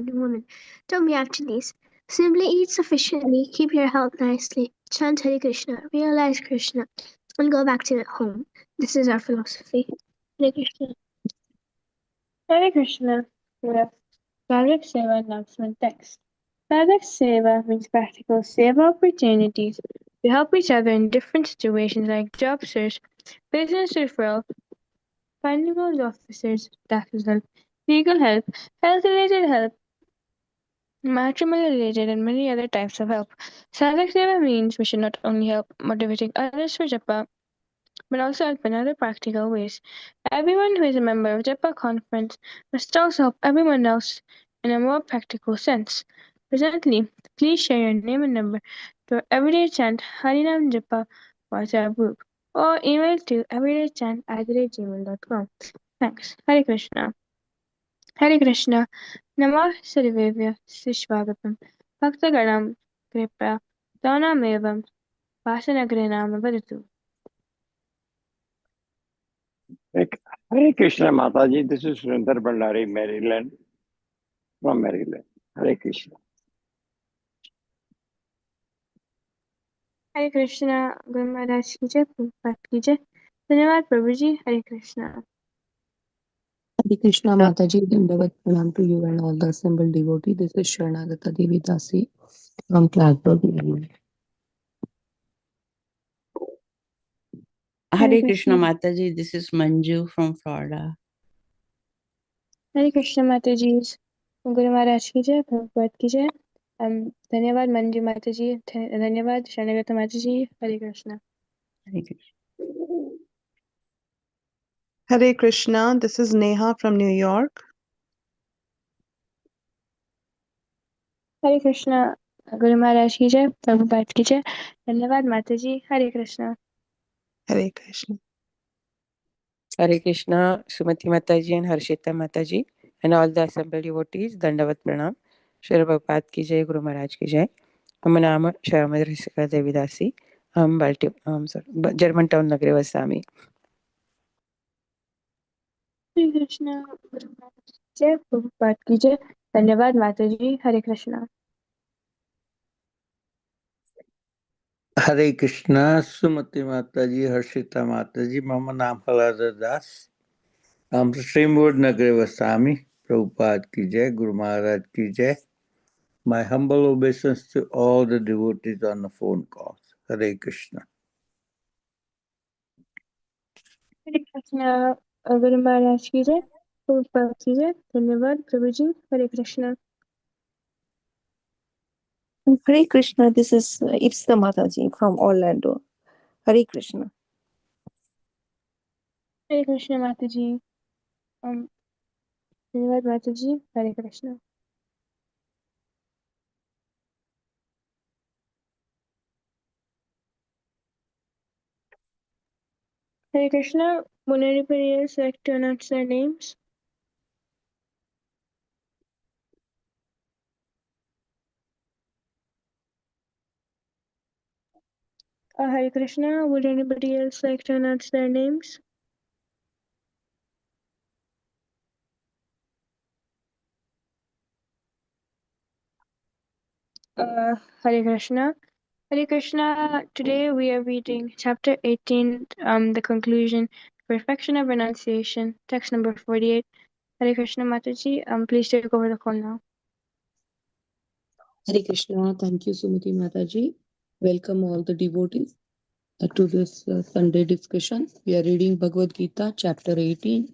woman. Don't be after these. Simply eat sufficiently, keep your health nicely, chant Hare Krishna, realize Krishna, and go back to home. This is our philosophy. Hare Krishna. Hare Krishna. Sadhak Seva announcement text. Sadhak Seva means practical seva opportunities to help each other in different situations like job search, business referral, finding out officers, taxes help, legal help, health-related help, matrimony-related, and many other types of help. Sadhak Seva means we should not only help motivating others for japa, but also help in other practical ways. Everyone who is a member of Japa conference must also help everyone else in a more practical sense. Presently, please share your name and number to our EverydayChant Harinam Japa WhatsApp group or email to everydaychant@gmail.com. Thanks. Hare Krishna. Hare Krishna. Namah Sarivevya Sishvagatam. Bhaktaganam Kripa Danamevam Vasanagrinam Vadatu. Hare Krishna Mataji, this is Sundar Bhandari, Maryland, from Maryland. Hare Krishna. हरे कृष्णा गुरु महाराज की जय प्रभुपाद की जय धन्यवाद प्रभु जी हरे Krishna Hare Krishna Mataji, Dandavat Pranam to you and all the assembled devotees. This is Sharanagata Devi Dasi from Clarksburg, Maryland. Hare Krishna Mataji, this is Manju from Florida. हरे कृष्णा माता जी गुरु महाराज की जय प्रभुपाद की जय धन्यवाद मंजू माता जी धन्यवाद शरणगत माता जी हरे Krishna Hare Krishna. Hare Krishna, this is Neha from New York. हरे कृष्णा गुरु महाराज की जय प्रभुपाद की जय धन्यवाद माता जी हरे Krishna Hare Krishna. Hare Krishna, Sumati Mataji and Harshita Mataji, and all the assembled devotees, Dandavat Pranam, Shri Prabhupada ki jai, Guru Maharaj ki jai. Mama nama Sharamadrisika Devidasi, Germantown Nagare Vasami. हरे कृष्णा गुरु महाराज की जय प्रभुपाद की जय धन्यवाद माता जी हरे Krishna Hare Krishna, Sumati Mataji, Harshita Mataji, Mama Naam Halada Das. I'm Srimad Nagare Vasami, Prabhupada ki jai, Guru Maharaj ki jai. My humble obeisance to all the devotees on the phone calls. Hare Krishna. हरे कृष्णा गुरु महाराज की जय प्रभुपाद की जय धन्यवाद प्रभु जी हरे Krishna Hare Krishna, this is Ipsa Mataji from Orlando. Hare Krishna. हरे कृष्णा माता जी धन्यवाद माता जी हरे कृष्णा हरे Krishna will anybody else like to announce their names Hare Krishna would anybody else like to announce their names Hare Krishna. Hare Krishna. Today we are reading chapter 18, the conclusion, perfection of renunciation, text number 48. Hare Krishna Mataji, please take over the call now. Hare Krishna, thank you Sumati Mataji. Welcome all the devotees to this Sunday discussion. We are reading Bhagavad Gita, chapter 18.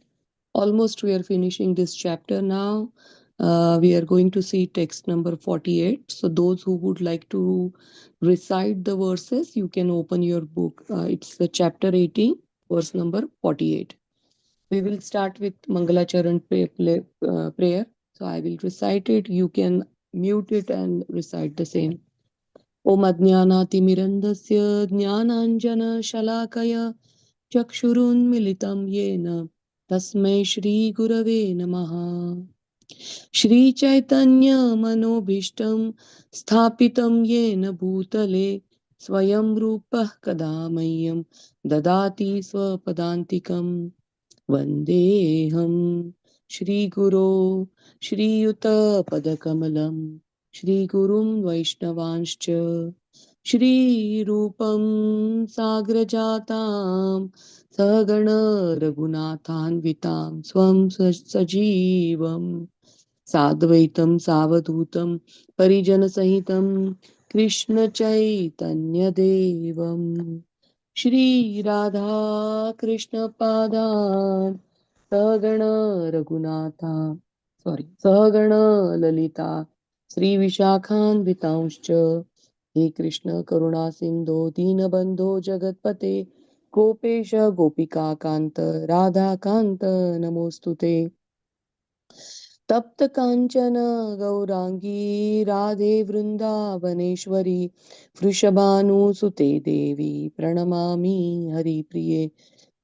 Almost we are finishing this chapter now. We are going to see text number 48. So those who would like to recite the verses, you can open your book. It's chapter 18, verse number 48. We will start with Mangalacharan prayer. So I will recite it. You can mute it and recite the same. Om Ajnanatimirandasya Jnananjana Shalakaya Chakshurunmilitam Yena Tasmai Shri Gurave Namaha Shri Chaitanya Manobhishtam Sthapitam Yena Bhutale Swayam Rupa Kadamayam Dadati Swapadantikam Vandeham श्रीगुरो श्रीयुतपदकमलं श्रीगुरुं वैष्णवांश्च श्रीरूपं साग्रजातां सगण रघुनाथान्वितां स्वं सजीवं साद्वैतं सावधूतं परिजनसहितं कृष्णचैतन्यदेवं श्रीराधा कृष्णपादान् सहगण रघुनाथा सहगण ललिता श्रीविशाखान्वितांश्च हे कृष्ण करुणा सिन्धो दीनबन्धो जगत्पते गोपेश गोपिकान्त राधाकान्त नमोऽस्तु ते तप्त कांचन गौरांगी राधे वृंदावनेश्वरी वृषभानुसुते देवी प्रणमामि हरिप्रिये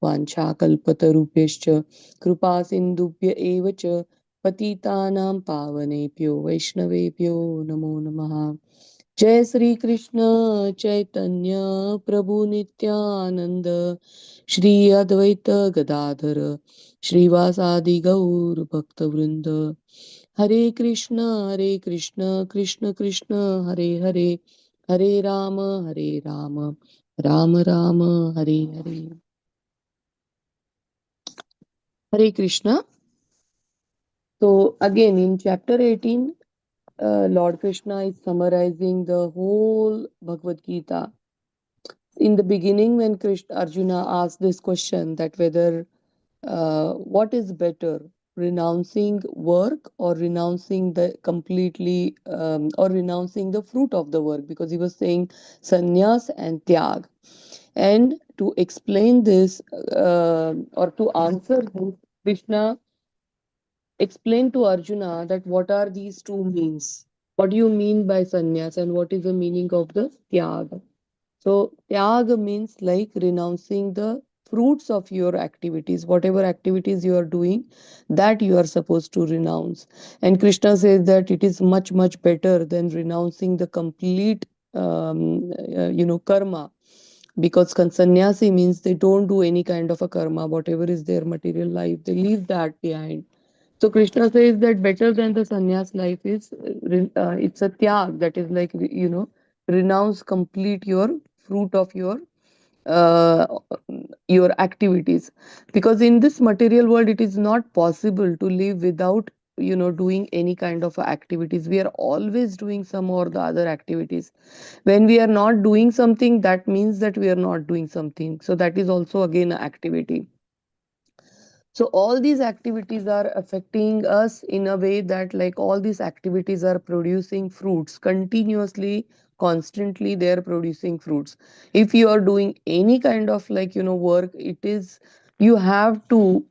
वाञ्छाकल्पतरुभ्यश्च कृपा सिन्धुभ्य एव च पतितानां पावनेभ्यो वैष्णवेभ्यो नमो नमः जय श्री कृष्ण चैतन्य प्रभु नित्यानंद श्री अद्वैत गदाधर श्रीवासादि गौर भक्तवृंद हरे Krishna Krishna Krishna Hare Hare Hare Ram Ram Ram Hare Hare Hare Krishna. So again in chapter 18, Lord Krishna is summarizing the whole Bhagavad Gita. In the beginning, when Arjuna asked this question that whether what is better, renouncing work or renouncing the completely or renouncing the fruit of the work, because he was saying sannyas and tyag. And to explain this or to answer this, Krishna explain to Arjuna that what are these two means. What do you mean by sannyas and what is the meaning of the tyag? So tyag means like renouncing the fruits of your activities, whatever activities you are doing, that you are supposed to renounce. And Krishna says that it is much, much better than renouncing the complete, karma. Because sannyasi means they don't do any kind of a karma, whatever is their material life, they leave that behind. So Krishna says that better than the sannyas life is it's a tyag, that is like renounce complete your fruit of uh, your activities, because in this material world it is not possible to live without doing any kind of activities. We are always doing some or the other activities. When we are not doing something, that means that we are not doing something, so that is also again an activity. So all these activities are affecting us in a way that like all these activities are producing fruits continuously, constantly they are producing fruits. If you are doing any kind of work, it is you have to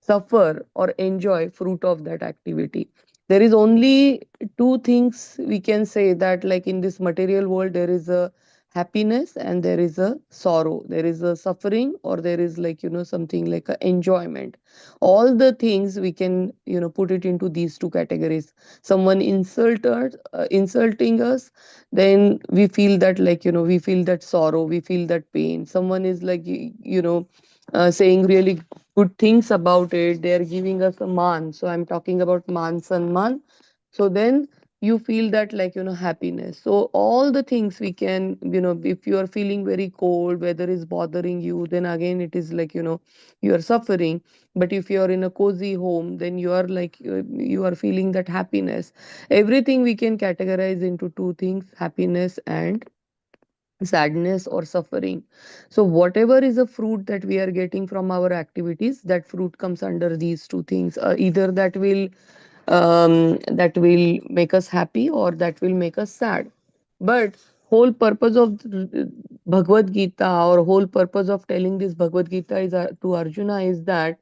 suffer or enjoy fruit of that activity. There is only two things we can say, that like in this material world there is a happiness and there is a sorrow, there is a suffering or there is something like a enjoyment. All the things we can put it into these two categories. Someone insulting us, then we feel that we feel that sorrow, we feel that pain. Someone is saying really good things about it, they are giving us a man, so I'm talking about man sanman. So then you feel that happiness. So all the things we can, if you are feeling very cold, weather is bothering you, then again it is you are suffering. But if you are in a cozy home, then you are you are feeling that happiness. Everything we can categorize into two things: happiness and sadness or suffering. So whatever is a fruit that we are getting from our activities, that fruit comes under these two things. Either that will make us happy or that will make us sad. But whole purpose of Bhagavad Gita, or whole purpose of telling this Bhagavad Gita is to Arjuna, is that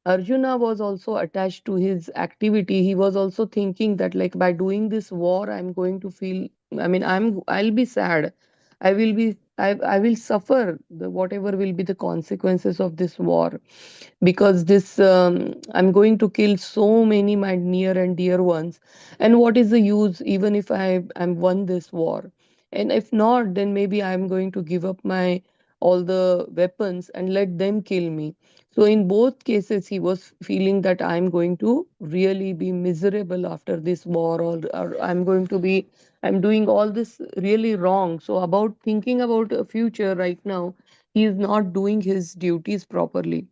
Arjuna was also attached to his activity. He was also thinking that like by doing this war, I'm going to feel, I mean, I'll be sad. I will suffer whatever will be the consequences of this war, because this I'm going to kill so many my near and dear ones. And what is the use even if I'm won this war? And if not, then maybe I'm going to give up my all the weapons and let them kill me. So in both cases, he was feeling that I'm going to really be miserable after this war, or I'm doing all this really wrong. So about thinking about a future right now, he is not doing his duties properly.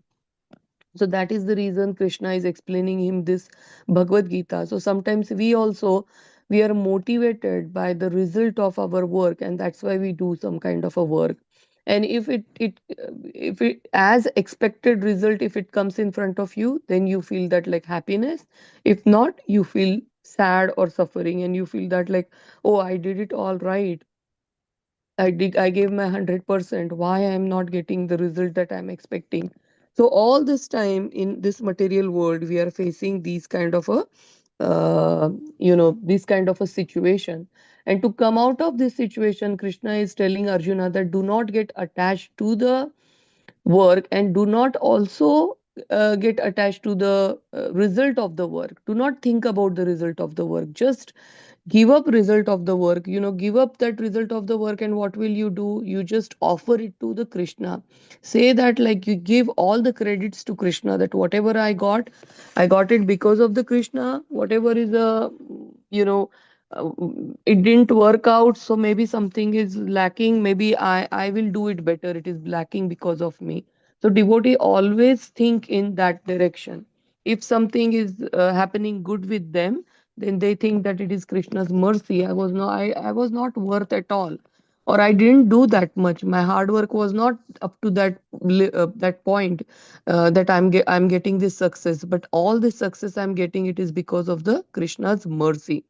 So that is the reason Krishna is explaining him this Bhagavad Gita. So sometimes we are motivated by the result of our work, and that's why we do some kind of a work. And if it as expected result, if it comes in front of you, then you feel that like happiness. If not, you feel sad or suffering, and you feel that like, oh, I did it all right. I gave my 100%. Why I am not getting the result that I'm expecting? So all this time in this material world, we are facing these kind of a, this kind of a situation. And to come out of this situation, Krishna is telling Arjuna that do not get attached to the work, and do not also get attached to the result of the work. Do not think about the result of the work. Just give up result of the work, give up that result of the work. And what will you do? You just offer it to the Krishna. Say that like you give all the credits to Krishna, that whatever I got it because of the Krishna. Whatever is a, you know uh, it didn't work out, so maybe something is lacking. Maybe I will do it better. It is lacking because of me. So devotee always think in that direction. If something is happening good with them, then they think that it is Krishna's mercy. I was not worth at all, or I didn't do that much. My hard work was not up to that point, that I'm getting this success. But all this success I'm getting, it is because of the Krishna's mercy.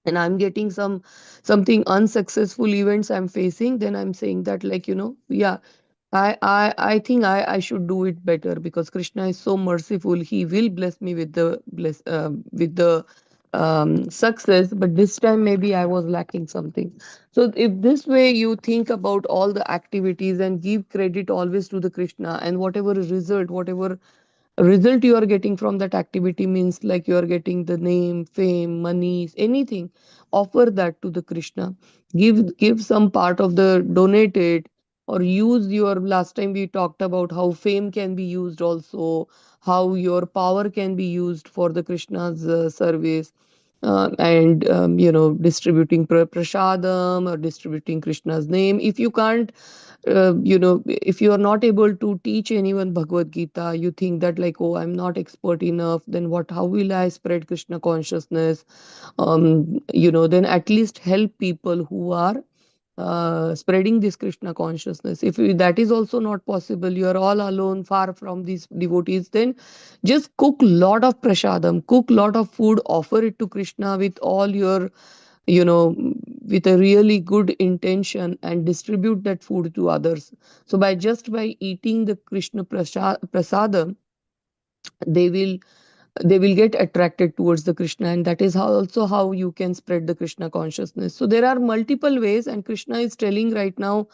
And I'm getting something unsuccessful events I'm facing, then I'm saying that like, yeah, I think I should do it better, because Krishna is so merciful. He will bless me with the success, but this time maybe I was lacking something. So if this way you think about all the activities and give credit always to the Krishna, and whatever result you are getting from that activity, means like you are getting the name, fame, money, anything, offer that to the Krishna. Give some part of the donate it, or use your, last time we talked about how fame can be used also, how your power can be used for the Krishna's service. And distributing prasadam, or distributing Krishna's name. If you can't, if you are not able to teach anyone Bhagavad Gita, you think that like, oh, I'm not expert enough, then how will I spread Krishna consciousness? Then at least help people who are spreading this Krishna consciousness. If that is also not possible, you are all alone, far from these devotees, then just cook lot of prasadam, cook lot of food, offer it to Krishna with all your, you know, with a really good intention, and distribute that food to others. So by eating the Krishna prasadam, they will they will get attracted towards the Krishna, and that is how you can spread the Krishna consciousness. So there are multiple ways, and Krishna is telling right now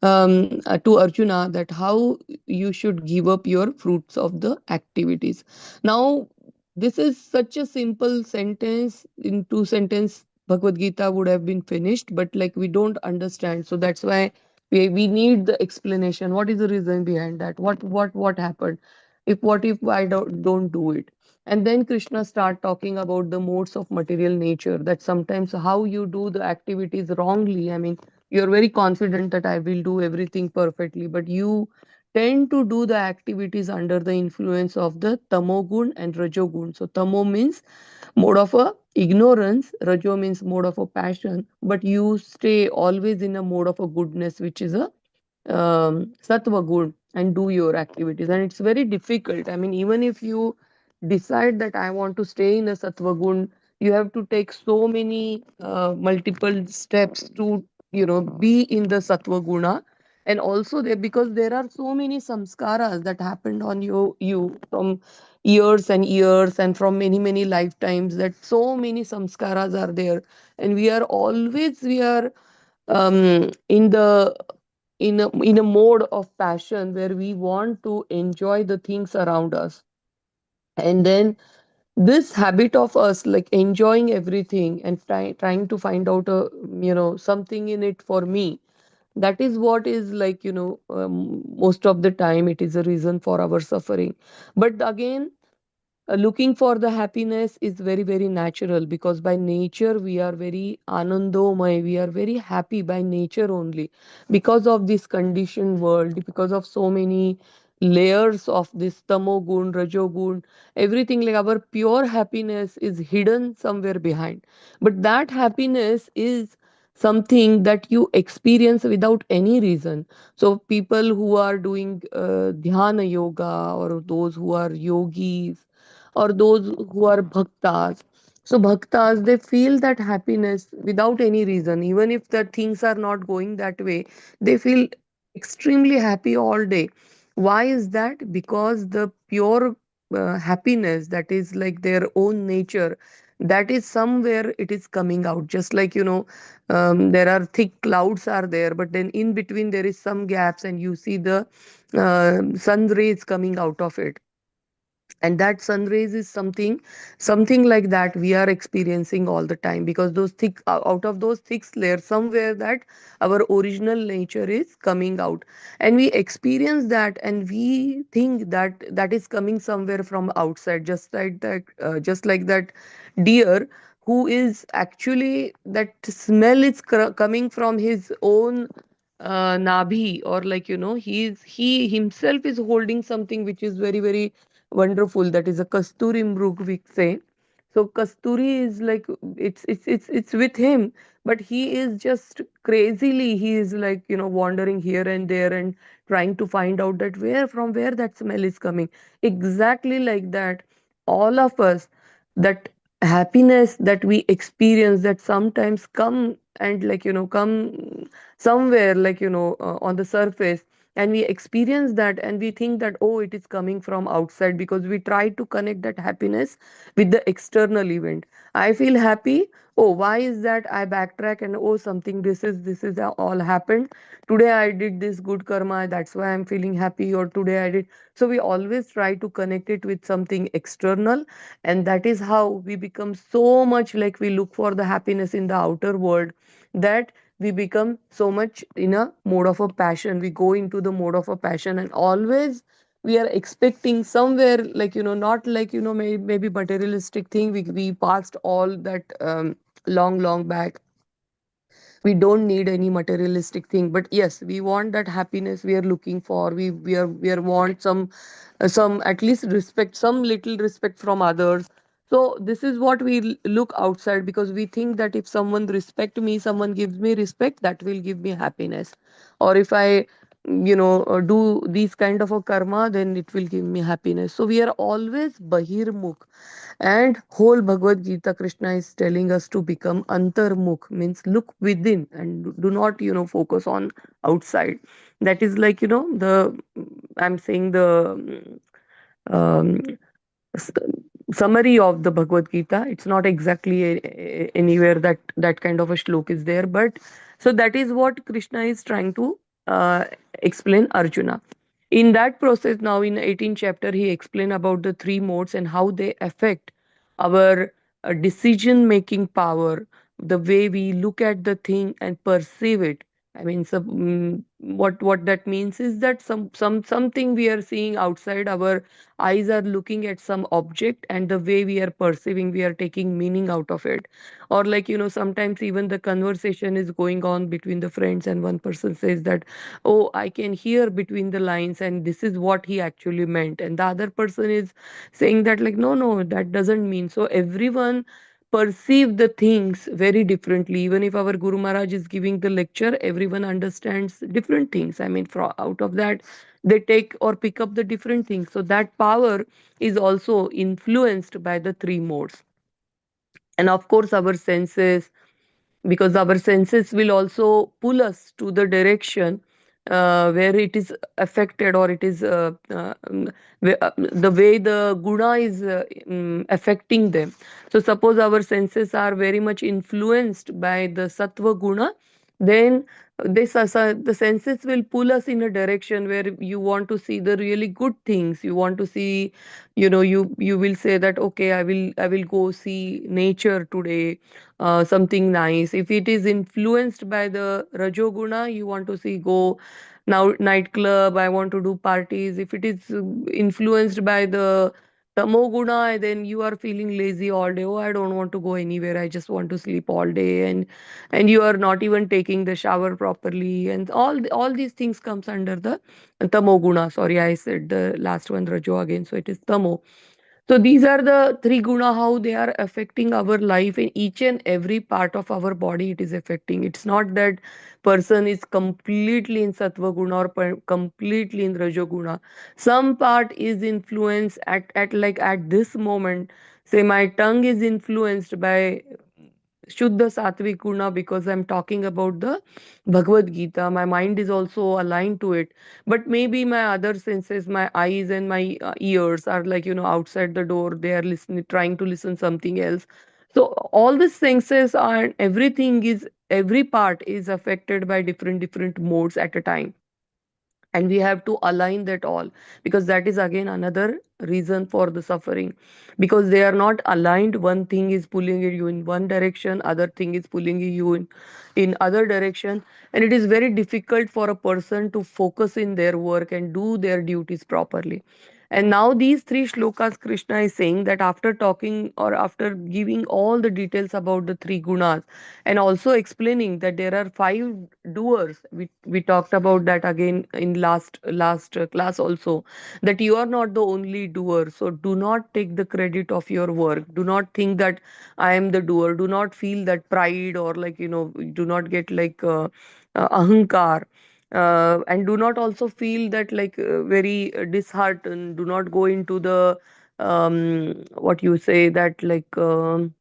to Arjuna that how you should give up your fruits of the activities. Now, this is such a simple sentence. In two sentence, Bhagavad Gita would have been finished, but like we don't understand. So that's why we need the explanation. What is the reason behind that? What happened? What if I don't do it? And then Krishna start talking about the modes of material nature, that sometimes how you do the activities wrongly. I mean, you're very confident that I will do everything perfectly, but you tend to do the activities under the influence of the tamogun and rajogun. So tamo means mode of a ignorance, rajo means mode of a passion, but you stay always in a mode of a goodness, which is a sattva gun, and do your activities. And it's very difficult. I mean, even if you decide that I want to stay in a sattva gun, you have to take so many multiple steps to be in the sattva guna. And also there, because there are so many samskaras that happened on you from years and years, and from many lifetimes, that so many samskaras are there. And we are in a mode of passion, where we want to enjoy the things around us. And then this habit of us like enjoying everything, and trying to find out something in it for me, That is what is like, most of the time it is a reason for our suffering. But again, looking for the happiness is very very natural, because by nature we are very anandomay, we are very happy by nature only, because of this conditioned world, because of so many layers of this tamo gun, rajo gun, everything. Like our pure happiness is hidden somewhere behind, but that happiness is something that you experience without any reason. So people who are doing dhyana yoga, or those who are yogis, or those who are bhaktas. So bhaktas, they feel that happiness without any reason. Even if the things are not going that way, they feel extremely happy all day. Why is that? Because the pure happiness that is like their own nature, that is somewhere it is coming out. Just like, there are thick clouds are there, but then in between there is some gaps, and you see the sun rays coming out of it. And that sun rays is something like that we are experiencing all the time, because those thick out of those thick layers, somewhere that our original nature is coming out, and we experience that, and we think that that is coming somewhere from outside, just like that deer, who is actually, that smell is coming from his own nabhi, or like, he himself is holding something which is very very wonderful. That is a kasturi mrug, we say. So kasturi is like, it's with him, but he is just crazily, he is like, wandering here and there and trying to find out that from where that smell is coming. Exactly like that, all of us, that happiness that we experience, that sometimes come and like, come somewhere, like, on the surface, and we experience that, and we think that, oh, it is coming from outside, because we try to connect that happiness with the external event. I feel happy. Oh, why is that? I backtrack, and oh, something, this is all happened today. I did this good karma, that's why I'm feeling happy. Or today I did. So we always try to connect it with something external, and that is how we become so much like, we look for the happiness in the outer world, that we become so much in a mode of a passion. We go into the mode of a passion, and always we are expecting somewhere, like, not like, maybe materialistic thing. We passed all that long back. We don't need any materialistic thing, but yes, we want that happiness we are looking for. We are want some at least respect, some little respect from others. So this is what we look outside, because we think that if someone respect me, someone gives me respect, that will give me happiness. Or if I do these kind of a karma, then it will give me happiness. So we are always bahirmukh. And whole Bhagavad Gita, Krishna is telling us to become antarmukh, means look within, and do not, focus on outside. That is like, I'm saying the um, s- summary of the Bhagavad Gita. It's not exactly anywhere that kind of a shlok is there, but so that is what Krishna is trying to explain Arjuna. In that process, now in 18th chapter, he explained about the three modes and how they affect our decision making power, the way we look at the thing and perceive it. I mean, what that means is that something we are seeing outside, our eyes are looking at some object, and the way we are perceiving, we are taking meaning out of it. Or like, sometimes even the conversation is going on between the friends, and one person says that, oh, I can hear between the lines, and this is what he actually meant, and the other person is saying that, like, no, that doesn't mean. So everyone perceive the things very differently. Even if our Guru Maharaj is giving the lecture, everyone understands different things. I mean, out of that, they take or pick up the different things. So that power is also influenced by the three modes. And of course, our senses, because our senses will also pull us to the direction where it is affected, or it is the way the guna is affecting them. So suppose our senses are very much influenced by the sattva guna, then the senses will pull us in a direction where you want to see the really good things. You want to see, you will say that, okay, I will go see nature today, something nice. If it is influenced by the rajoguna, you want to see, go now nightclub, I want to do parties. If it is influenced by the tamoguna, then you are feeling lazy all day. Oh, I don't want to go anywhere, I just want to sleep all day. And you are not even taking the shower properly, and all these things comes under the tamoguna. Sorry, I said the last one rajo again, so it is tamo. So these are the three guna, how they are affecting our life in each and every part of our body. It is affecting. It's not that person is completely in sattva guna or completely in rajo guna. Some part is influenced at this moment. Say my tongue is influenced by Shuddha Sattvic Guna because I'm talking about the Bhagavad Gita. My mind is also aligned to it. But maybe my other senses, my eyes and my ears are like, outside the door. They are listening, trying to listen something else. So all the senses are, every part is affected by different modes at a time, and we have to align that all, because that is again another reason for the suffering, because they are not aligned. One thing is pulling you in one direction, other thing is pulling you in other direction, and it is very difficult for a person to focus in their work and do their duties properly. And now these three shlokas, Krishna is saying that after talking or after giving all the details about the three gunas, and also explaining that there are five doers. We talked about that again in last class also, that you are not the only doer. So do not take the credit of your work. Do not think that I am the doer. Do not feel that pride, or like, do not get like ahankar. And do not also feel that like very disheartened. Do not go into the what you say, that like in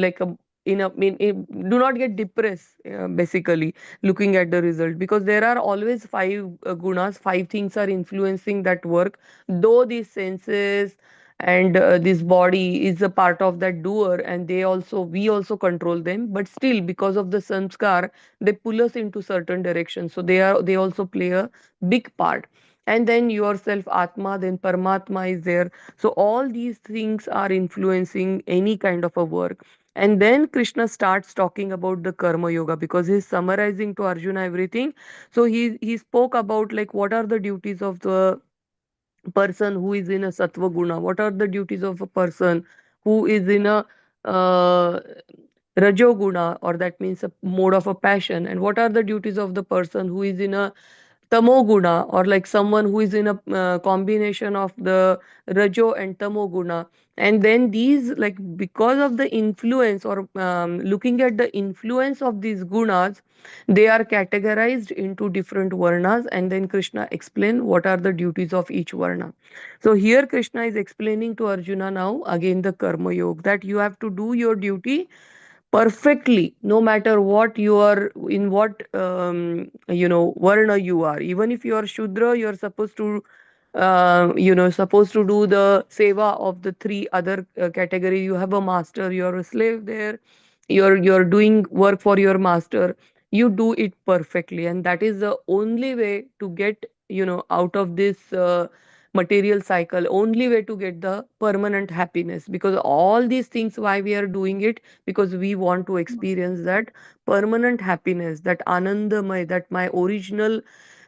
like a do not get depressed, basically, looking at the result, because there are always five gunas, five things are influencing that work. Though these senses and this body is a part of that doer, and we also control them, but still because of the samskar, they pull us into certain directions. So they also play a big part. And then yourself atma, then paramatma is there. So all these things are influencing any kind of a work. And then Krishna starts talking about the karma yoga, because he's summarizing to Arjuna everything. So he spoke about like what are the duties of the person who is in a sattva guna, what are the duties of a person who is in a uh, rajoguna, or that means a mode of a passion, and what are the duties of the person who is in a tamoguna, or like someone who is in a combination of the rajo and tamoguna. And then these, like, because of the influence, or looking at the influence of these gunas, they are categorized into different varnas, and then Krishna explain what are the duties of each varna. So here Krishna is explaining to Arjuna now again the karma yoga, that you have to do your duty perfectly, no matter what you are, in what varna you are. Even if you are shudra, you are supposed to supposed to do the seva of the three other category. You have a master, you are a slave there, you're doing work for your master. You do it perfectly, and that is the only way to get out of this material cycle, only way to get the permanent happiness. Because all these things, why we are doing it, because we want to experience that permanent happiness, that anandamay, that my original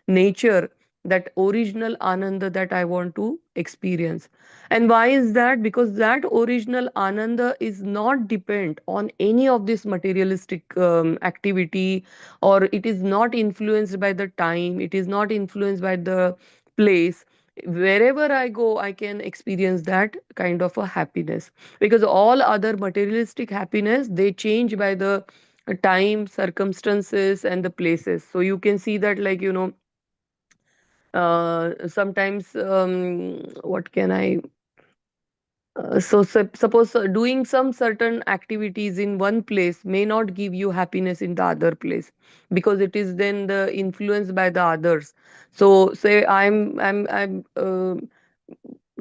nature, that original ananda that I want to experience. And why is that? Because that original ananda is not depend on any of this materialistic activity, or it is not influenced by the time, it is not influenced by the place. Wherever I go, I can experience that kind of a happiness, because all other materialistic happiness, they change by the time, circumstances and the places. So you can see that, like, sometimes what can I suppose doing some certain activities in one place may not give you happiness in the other place, because it is then the influenced by the others. So say I'm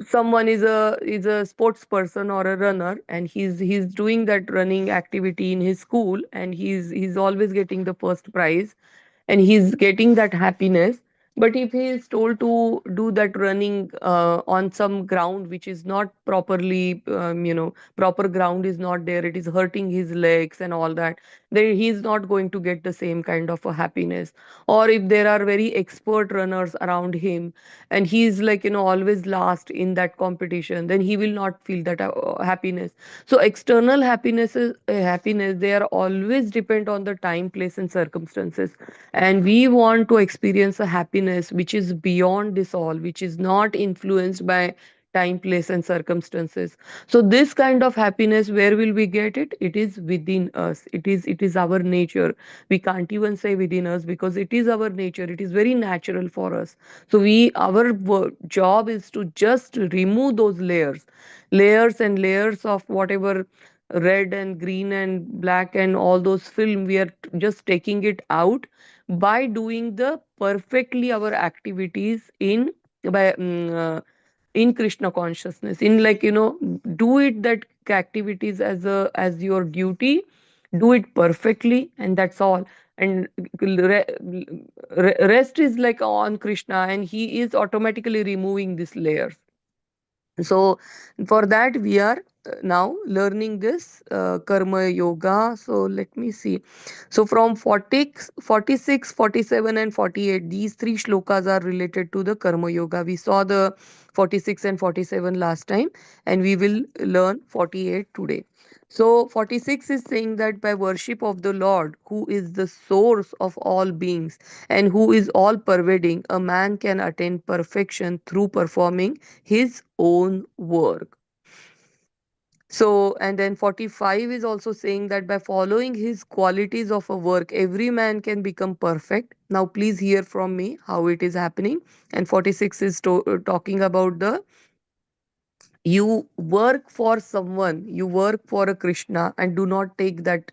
someone is a sports person or a runner, and he's doing that running activity in his school, and he's always getting the first prize, and he's getting that happiness. But if he is told to do that running on some ground which is not properly, proper ground is not there, it is hurting his legs and all that, then he's not going to get the same kind of a happiness. Or if there are very expert runners around him, and he's like, always last in that competition, then he will not feel that happiness. So external happiness, they are always depend on the time, place and circumstances. And we want to experience a happiness which is beyond this all, which is not influenced by time, place and circumstances. So this kind of happiness, where will we get it? It is within us. It is our nature. We can't even say within us, because it is our nature. It is very natural for us. So our job is to just remove those layers and layers of whatever red and green and black and all those film. We are just taking it out by doing the perfectly our activities in Krishna consciousness, in like, do it that activities as your duty, do it perfectly, and that's all. And rest is like on Krishna, and he is automatically removing these layers. So for that we are now learning this karma yoga. So let me see. So from 40, 46, 47 and 48, these three shlokas are related to the karma yoga. We saw the 46 and 47 last time, and we will learn 48 today. So 46 is saying that by worship of the Lord, who is the source of all beings and who is all pervading, a man can attain perfection through performing his own work. So, and then 45 is also saying that by following his qualities of a work, every man can become perfect. Now, please hear from me how it is happening. And 46 is talking about the you work for someone, you work for a Krishna, and do not take that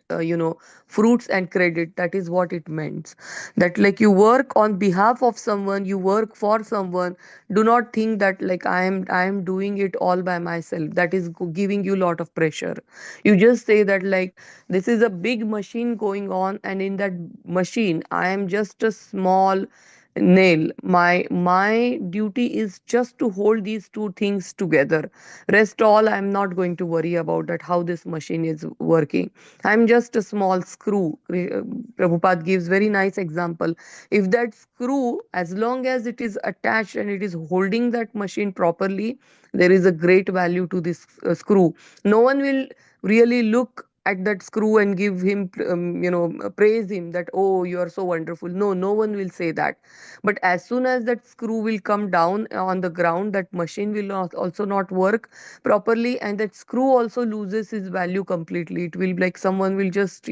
fruits and credit. That is what it means, that like you work on behalf of someone, you work for someone. Do not think that like I am doing it all by myself. That is giving you a lot of pressure. You just say that like this is a big machine going on, and in that machine I am just a small nail. My duty is just to hold these two things together. Rest all I'm not going to worry about, that how this machine is working. I'm just a small screw. Prabhupada gives very nice example. If that screw, as long as it is attached and it is holding that machine properly, there is a great value to this screw. No one will really look at that screw and give him praise him that, oh, you are so wonderful. No one will say that. But as soon as that screw will come down on the ground, that machine will also not work properly, and that screw also loses its value completely. It will like someone will just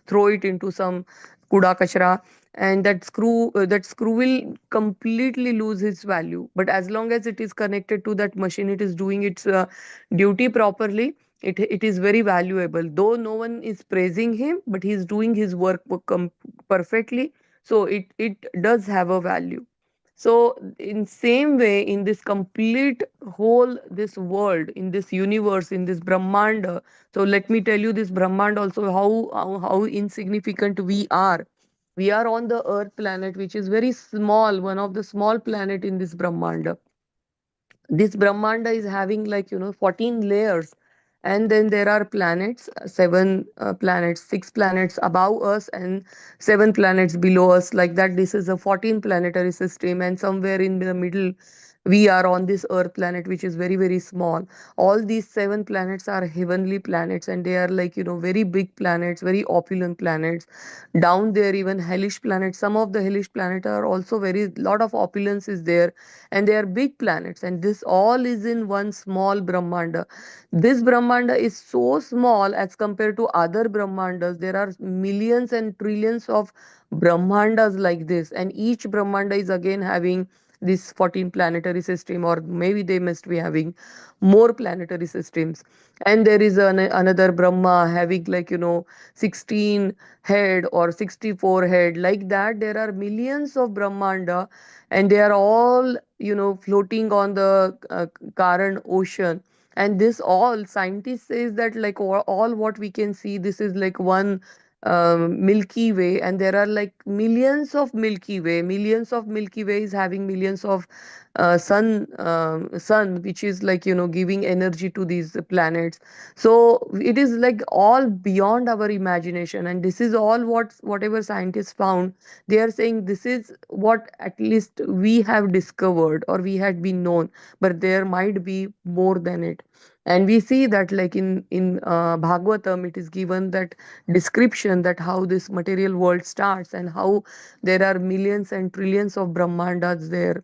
throw it into some kuda kachra, and that screw will completely lose its value. But as long as it is connected to that machine, it is doing its duty properly. It is very valuable, though no one is praising him, but he is doing his work perfectly. So it does have a value. So in same way, in this complete whole, this world, in this universe, in this brahmanda. So let me tell you this brahmanda also, how insignificant we are. We are on the earth planet, which is very small, one of the small planet in this brahmanda. This brahmanda is having like 14 layers, and then there are planets, seven planets, six planets above us and seven planets below us, like that. This is a 14 planetary system, and somewhere in the middle we are on this earth planet, which is very very small. All these seven planets are heavenly planets, and they are like very big planets, very opulent planets. Down there, even hellish planets, some of the hellish planets are also very lot of opulence is there, and they are big planets, and this all is in one small brahmanda. This brahmanda is so small as compared to other brahmandas. There are millions and trillions of brahmandas like this, and each brahmanda is again having this 14 planetary system, or maybe they must be having more planetary systems. And there is another brahma having like 16 head or 64 head, like that. There are millions of brahmanda, and they are all floating on the Karan ocean. And this all scientists says that like all what we can see, this is like one Milky Way, and there are like millions of Milky Way is having millions of sun, which is like giving energy to these planets. So it is like all beyond our imagination, and this is all whatever scientists found. They are saying this is what at least we have discovered or we had been known, but there might be more than it. And we see that like in Bhagvatam, it is given that description that how this material world starts and how there are millions and trillions of brahmandas there,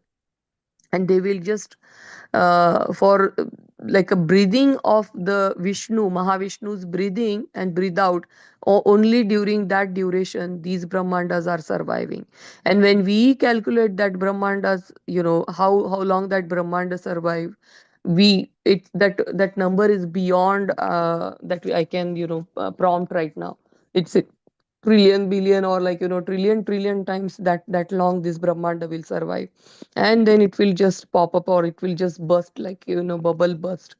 and they will just for like a breathing of the Vishnu, Mahavishnu's breathing and breathe out, only during that duration these brahmandas are surviving. And when we calculate that brahmandas, how long that brahmanda survive, that number is beyond I can prompt right now. It's a trillion billion or like trillion times that long this brahmanda will survive, and then it will just pop up or it will just burst like bubble burst.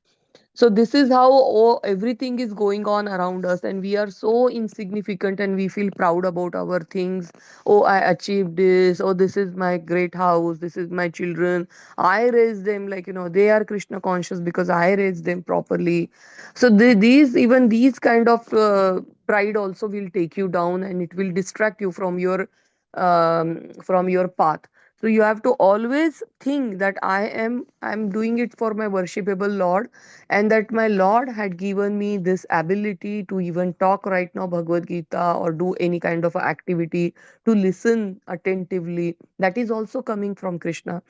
So this is how everything is going on around us, and we are so insignificant and we feel proud about our things. Oh, I achieved this. Oh, this is my great house. This is my children. I raised them like, they are Krishna conscious because I raised them properly. So these kind of pride also will take you down, and it will distract you from your path. So you have to always think that I'm doing it for my worshipable Lord, and that my Lord had given me this ability to even talk right now Bhagavad Gita or do any kind of activity, to listen attentively. That is also coming from Krishna.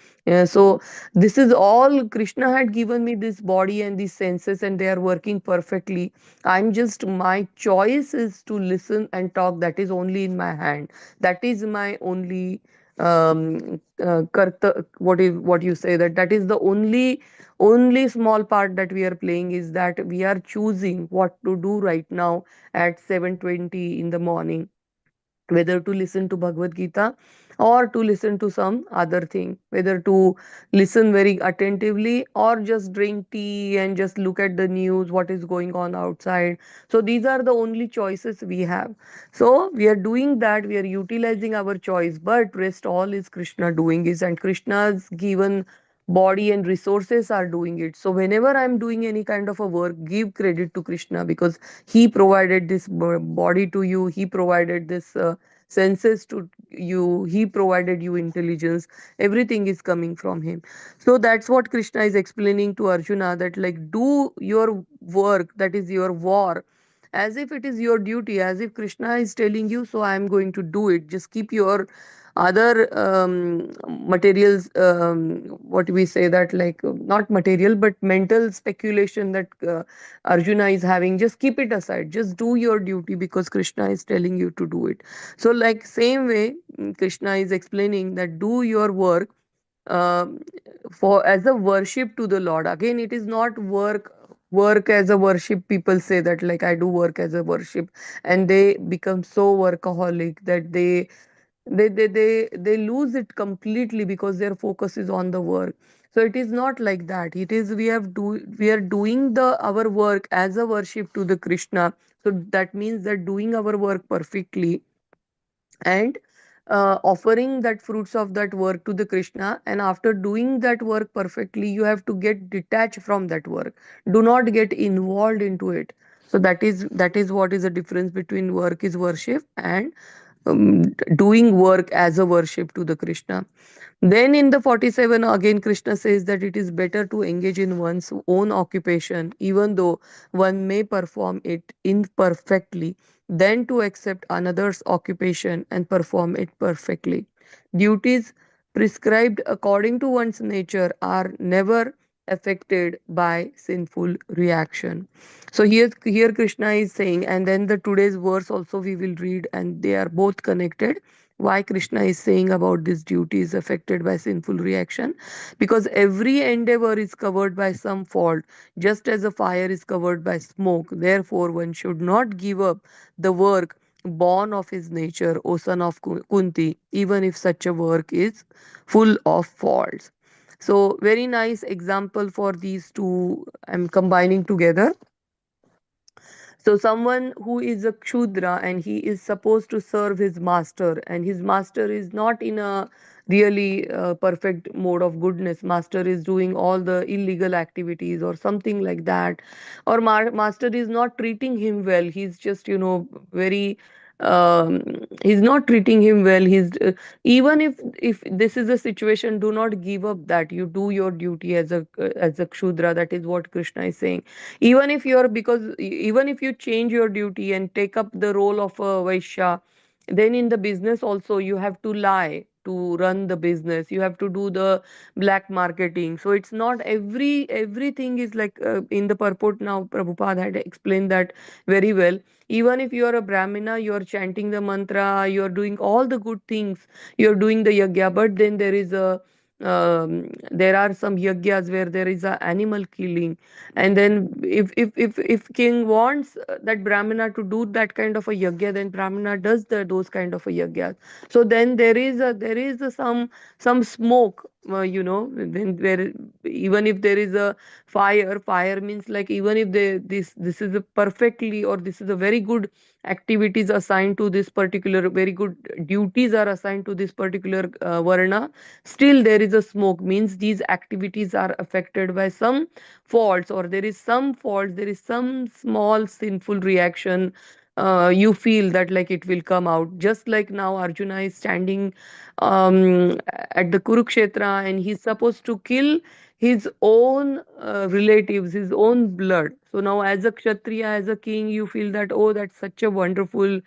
So this is all Krishna had given me, this body and these senses, and they are working perfectly. I'm just, my choice is to listen and talk. That is only in my hand. That is my only what you say, that is the only small part that we are playing, is that we are choosing what to do right now at 7:20 in the morning, whether to listen to Bhagavad Gita or to listen to some other thing, whether to listen very attentively or just drink tea and just look at the news, what is going on outside. So these are the only choices we have. So we are doing that, we are utilizing our choice, but rest all is Krishna doing is, and Krishna's given body and resources are doing it. So whenever I'm doing any kind of a work, give credit to Krishna, because he provided this body to you, he provided this senses to you, he provided you intelligence. Everything is coming from him. So that's what Krishna is explaining to Arjuna, that like do your work, that is your war, as if it is your duty, as if Krishna is telling you, so I am going to do it. Just keep your other materials, what we say, that like not material but mental speculation that Arjuna is having, just keep it aside, just do your duty because Krishna is telling you to do it. So like same way, Krishna is explaining that do your work um, for as a worship to the Lord. Again, it is not work as a worship. People say that like I do work as a worship, and they become so workaholic that they lose it completely because their focus is on the work. So it is not like that. It is we are doing the our work as a worship to the Krishna. So that means that doing our work perfectly, and offering that fruits of that work to the Krishna. And after doing that work perfectly, you have to get detached from that work. Do not get involved into it. So that is what is the difference between work is worship and doing work as a worship to the Krishna. Then in the 47, again, Krishna says that it is better to engage in one's own occupation, even though one may perform it imperfectly, than to accept another's occupation and perform it perfectly. Duties prescribed according to one's nature are never affected by sinful reaction. So here Krishna is saying, and then the today's verse also we will read, and they are both connected. Why Krishna is saying about this duty is affected by sinful reaction? Because every endeavor is covered by some fault, just as a fire is covered by smoke. Therefore, one should not give up the work born of his nature, O son of Kunti, even if such a work is full of faults. So very nice example for these two I'm combining together. So someone who is a Kshudra and he is supposed to serve his master, and his master is not in a really perfect mode of goodness. Master is doing all the illegal activities or something like that, or master is not treating him well. He's just, very he's not treating him well. Even if this is a situation, do not give up that. You do your duty as a Kshudra. That is what Krishna is saying. Even if you change your duty and take up the role of a Vaishya, then in the business also you have to lie to run the business. You have to do the black marketing. So it's not everything is like, in the purport now Prabhupada had explained that very well. Even if you are a Brahmina, you are chanting the mantra, you are doing all the good things, you are doing the yajna, but then there are some yajnas where there is a animal killing. And then if king wants that Brahmana to do that kind of a yajna, then Brahmana does those kind of a yajna. So then there is some smoke, when where even if there is a fire means, like, even if this is a perfectly, or this is a very good activities assigned to this particular, very good duties are assigned to this particular varna, still there is a smoke, means these activities are affected by some faults, or there is some fault, there is some small sinful reaction. You feel that, like, it will come out, just like now Arjuna is standing at the Kurukshetra, and he's supposed to kill his own relatives, his own blood. So now, as a Kshatriya, as a king, you feel that, oh, that's such a wonderful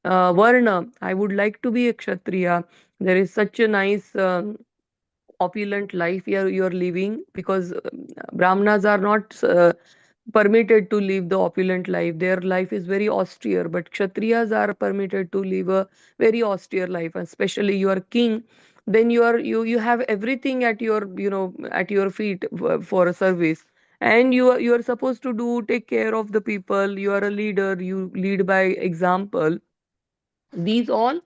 varna, I would like to be a Kshatriya. There is such a nice opulent life here you're living, because Brahmanas are not permitted to live the opulent life. Their life is very austere, but Kshatriyas are permitted to live a very austere life. And especially you are king, then you have everything at your, at your feet for a service. And you are supposed to take care of the people. You are a leader, you lead by example. These all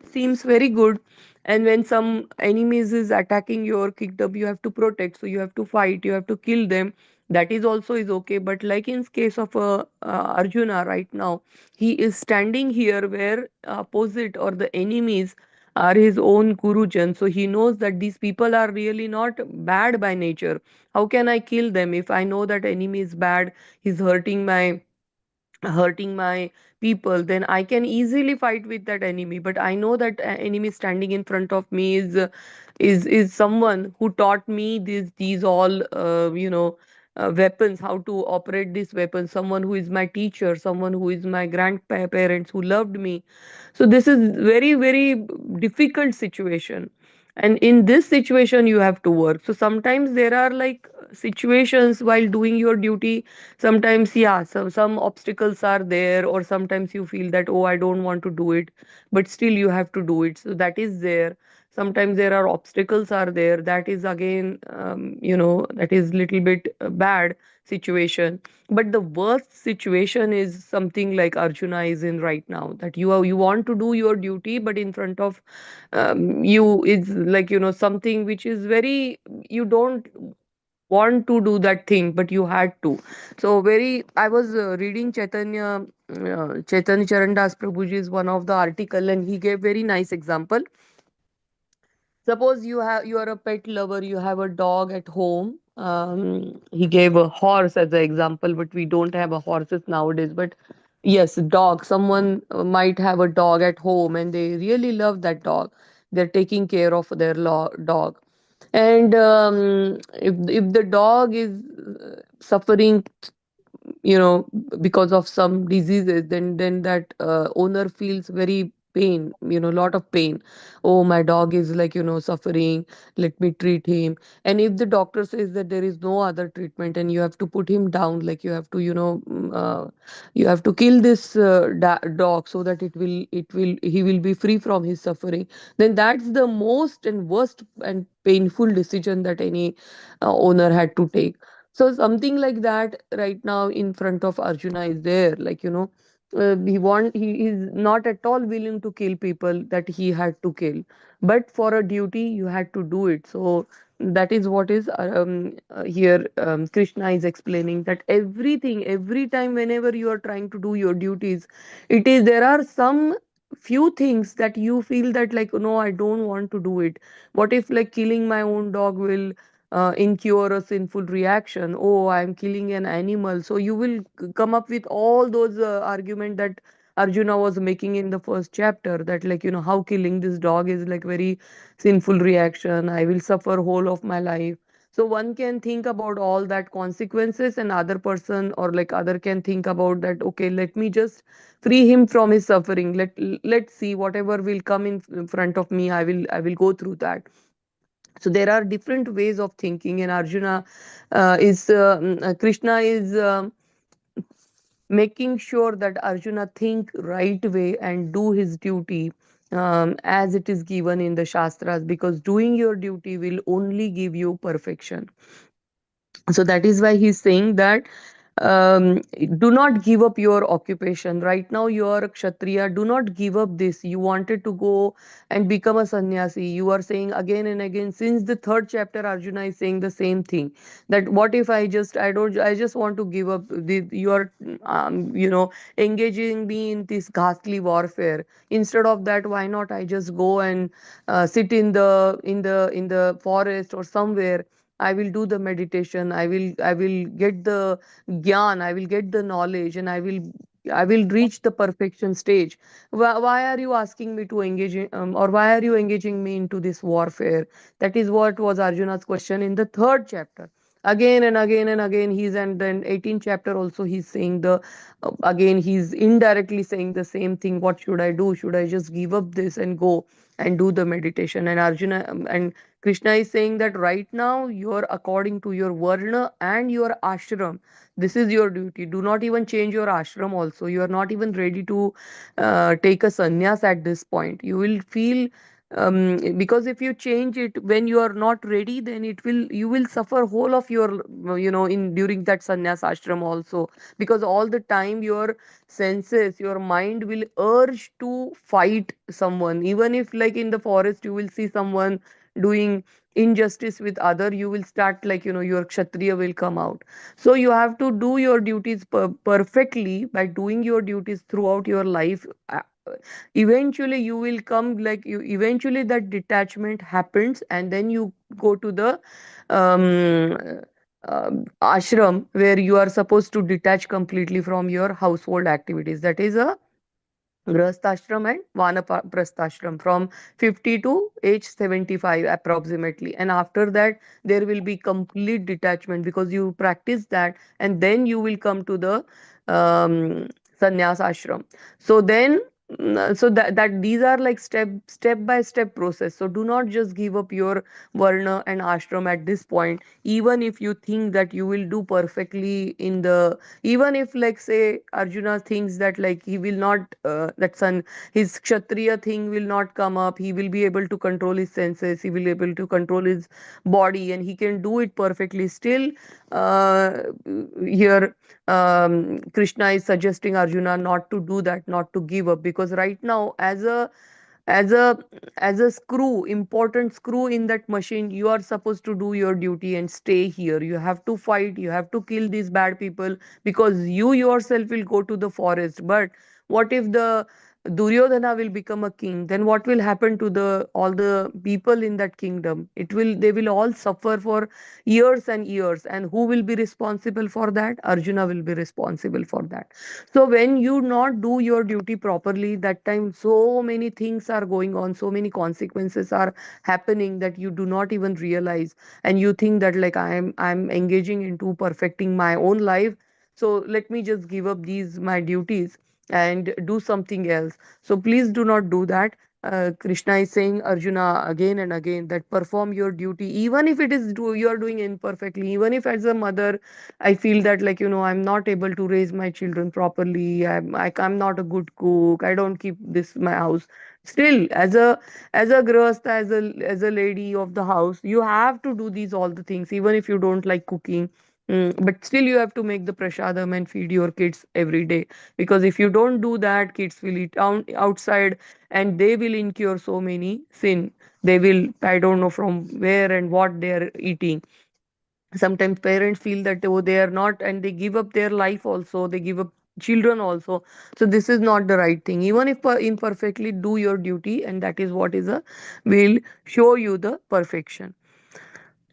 seems very good. And when some enemies is attacking your kingdom, you have to protect, so you have to fight, you have to kill them. That is also is okay. But like in case of Arjuna right now, he is standing here where opposite or the enemies are his own gurujan, so he knows that these people are really not bad by nature. How can I kill them if I know that enemy is bad, he's hurting my people? Then I can easily fight with that enemy. But I know that enemy standing in front of me is someone who taught me these all weapons, how to operate this weapon, someone who is my teacher, someone who is my grandparents who loved me. So this is very, very difficult situation, and in this situation you have to work. So sometimes there are like situations while doing your duty. Sometimes, yeah, some obstacles are there, or sometimes you feel that, oh, I don't want to do it, but still you have to do it. So that is there. Sometimes there are obstacles are there, that is again, that is little bit bad situation. But the worst situation is something like Arjuna is in right now, that you want to do your duty, but in front of you is like, something which is very, you don't want to do that thing, but you had to. So very, I was reading Chaitanya Charandas Prabhuji's one of the article, and he gave very nice example. Suppose you are a pet lover, you have a dog at home. He gave a horse as an example, but we don't have a horses nowadays. But yes, dog. Someone might have a dog at home, and they really love that dog. They're taking care of their dog, and if the dog is suffering, because of some diseases, then that owner feels very pain, lot of pain. Oh, my dog is like, suffering, let me treat him. And if the doctor says that there is no other treatment, and you have to put him down, like you have to, you have to kill this dog, so that he will be free from his suffering, then that's the most and worst and painful decision that any owner had to take. So something like that right now in front of Arjuna is there, like, he is not at all willing to kill people that he had to kill, but for a duty you had to do it. So that is what is here Krishna is explaining, that everything, every time whenever you are trying to do your duties, it is, there are some few things that you feel that like, no, I don't want to do it. What if like killing my own dog will incur a sinful reaction? Oh, I'm killing an animal. So you will come up with all those argument that Arjuna was making in the first chapter, that like, how killing this dog is like very sinful reaction, I will suffer whole of my life. So one can think about all that consequences, and other person or like other can think about that, okay, let me just free him from his suffering. Let's see, whatever will come in front of me, I will go through that. So there are different ways of thinking, and Arjuna is Krishna is making sure that Arjuna think right way and do his duty as it is given in the Shastras, because doing your duty will only give you perfection. So that is why he's saying that do not give up your occupation. Right now you are a kshatriya, do not give up this. You wanted to go and become a sannyasi, you are saying again and again, since the third chapter Arjuna is saying the same thing, that what if I just want to give up you are engaging me in this ghastly warfare. Instead of that, why not I just go and sit in the forest or somewhere. I will do the meditation. I will get the gyan. I will get the knowledge, and I will reach the perfection stage. Why are you asking me to engage in, or why are you engaging me into this warfare? That is what was Arjuna's question in the third chapter. Again and again and again, and then 18th chapter also he's saying again he's indirectly saying the same thing. What should I do? Should I just give up this and go and do the meditation? And Arjuna and Krishna is saying that right now you are according to your varna and your ashram. This is your duty. Do not even change your ashram also. You are not even ready to take a sannyas at this point. You will feel because if you change it when you are not ready, then you will suffer whole of your in during that sannyas ashram also, because all the time your senses, your mind will urge to fight someone. Even if like in the forest you will see someone doing injustice with other, you will start like your kshatriya will come out. So you have to do your duties perfectly. By doing your duties throughout your life, eventually you will come like you eventually that detachment happens, and then you go to the um, ashram where you are supposed to detach completely from your household activities. That is a Grahasthashram and Vanaprasthashram from 50 to age 75 approximately. And after that, there will be complete detachment, because you practice that, and then you will come to the um, sannyas ashram. So then, so that these are like step by step process. So do not just give up your varna and ashram at this point, even if you think that you will do perfectly in the, even if like say Arjuna thinks that like he will not that son his kshatriya thing will not come up, he will be able to control his senses, he will be able to control his body, and he can do it perfectly. Still uh, here Krishna is suggesting Arjuna not to do that, not to give up, because right now as a as a screw, important screw in that machine, you are supposed to do your duty and stay here. You have to fight, you have to kill these bad people, because you yourself will go to the forest. But what if the Duryodhana will become a king? Then what will happen to the all the people in that kingdom? They will all suffer for years and years, and who will be responsible for that? Arjuna will be responsible for that. So when you not do your duty properly, that time so many things are going on, so many consequences are happening that you do not even realize, and you think that like I'm engaging into perfecting my own life, so let me just give up these my duties and do something else. So please do not do that. Krishna is saying Arjuna again and again that perform your duty, even if you are doing imperfectly. Even if as a mother I feel that like I'm not able to raise my children properly. I'm not a good cook. I don't keep this my house. Still, as a grahastha, as a lady of the house, you have to do these all the things. Even if you don't like cooking, But still you have to make the prashadam and feed your kids every day, because if you don't do that, kids will eat outside, and they will incur so many sin. They will, I don't know from where and what they are eating. Sometimes parents feel that, oh, they are not, and they give up their life also, they give up children also. So this is not the right thing. Even if imperfectly, do your duty, and that is what is a will show you the perfection.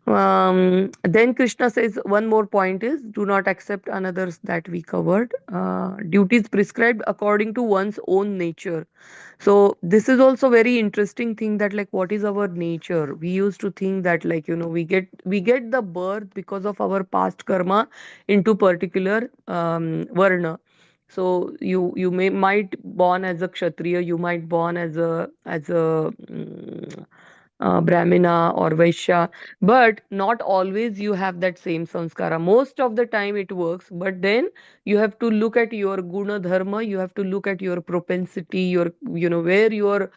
Then Krishna says one more point is, do not accept another's, that we covered. Duties prescribed according to one's own nature. So this is also very interesting thing, that like what is our nature. We used to think that, like, we get the birth because of our past karma into particular varna. So you might born as a kshatriya, you might born as a brahmina or vaishya, but not always you have that same sanskara. Most of the time it works, but then you have to look at your guna dharma, you have to look at your propensity, your, where your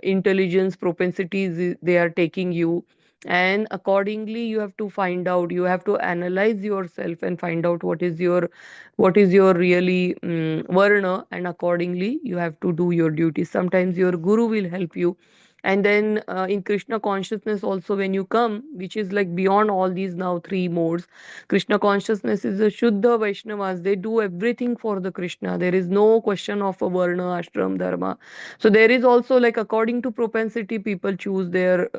intelligence propensities they are taking you, and accordingly you have to find out, you have to analyze yourself and find out what is your really varna, and accordingly you have to do your duty. Sometimes your guru will help you. And then in Krishna consciousness also, when you come, which is like beyond all these now three modes, Krishna consciousness is a Shuddha Vaishnavas. They do everything for the Krishna. There is no question of a Varna, Ashram, Dharma. So there is also, like, according to propensity, people choose their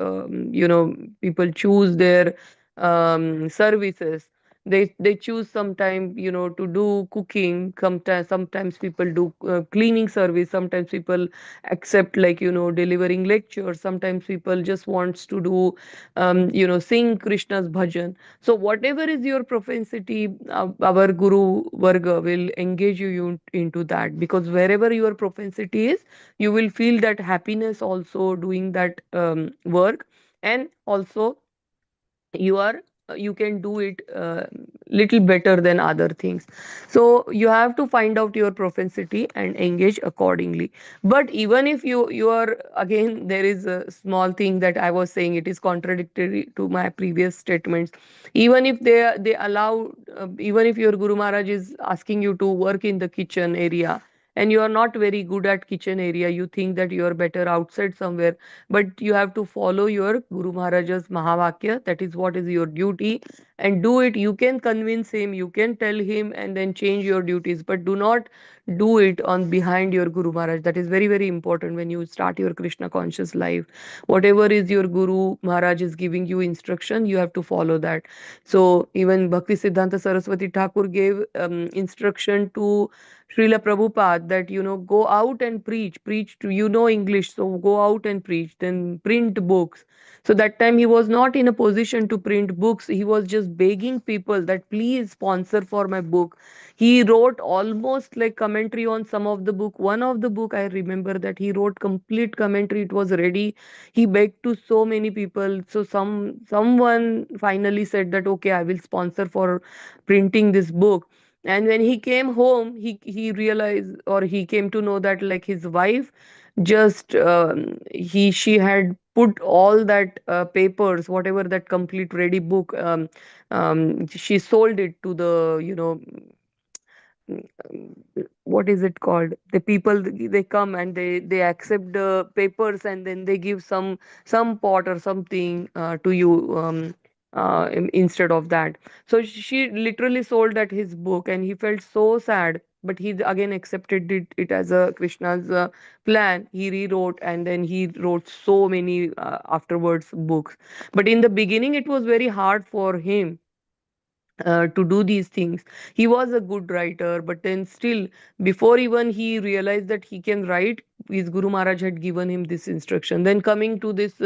services. They choose sometime, to do cooking. Sometimes people do cleaning service. Sometimes people accept, like, delivering lectures. Sometimes people just wants to do sing Krishna's bhajan. So whatever is your propensity, our guru varga will engage you into that, because wherever your propensity is, you will feel that happiness also doing that work. And also you can do it little better than other things. So you have to find out your propensity and engage accordingly. But even if you are, again, there is a small thing that I was saying, it is contradictory to my previous statements. Even if they allow, even if your guru maharaj is asking you to work in the kitchen area, and you are not very good at kitchen area, you think that you are better outside somewhere, but you have to follow your Guru Maharaj's Mahavakya. That is what is your duty, and do it. You can convince him, you can tell him, and then change your duties, but do not do it on behind your Guru Maharaj. That is very, very important when you start your Krishna conscious life. Whatever is your Guru Maharaj is giving you instruction, you have to follow that. So even Bhakti Siddhanta Saraswati Thakur gave instruction to Srila Prabhupada that, go out and preach to, English, so go out and preach, then print books. So that time he was not in a position to print books. He was just begging people that please sponsor for my book. He wrote almost like commentary on some of the book. One of the book I remember that he wrote complete commentary. It was ready. He begged to so many people. So someone finally said that okay, I will sponsor for printing this book. And when he came home, he realized, or he came to know that, like, his wife just he she had put all that papers, whatever that complete ready book, she sold it to the, what is it called, the people, they come and they accept the papers, and then they give some pot or something to you, instead of that. So she literally sold that his book, and he felt so sad, but he again accepted it as a Krishna's plan. He rewrote, and then he wrote so many afterwards books. But in the beginning it was very hard for him to do these things. He was a good writer, but then still, before even he realized that he can write, his Guru Maharaj had given him this instruction. Then coming to this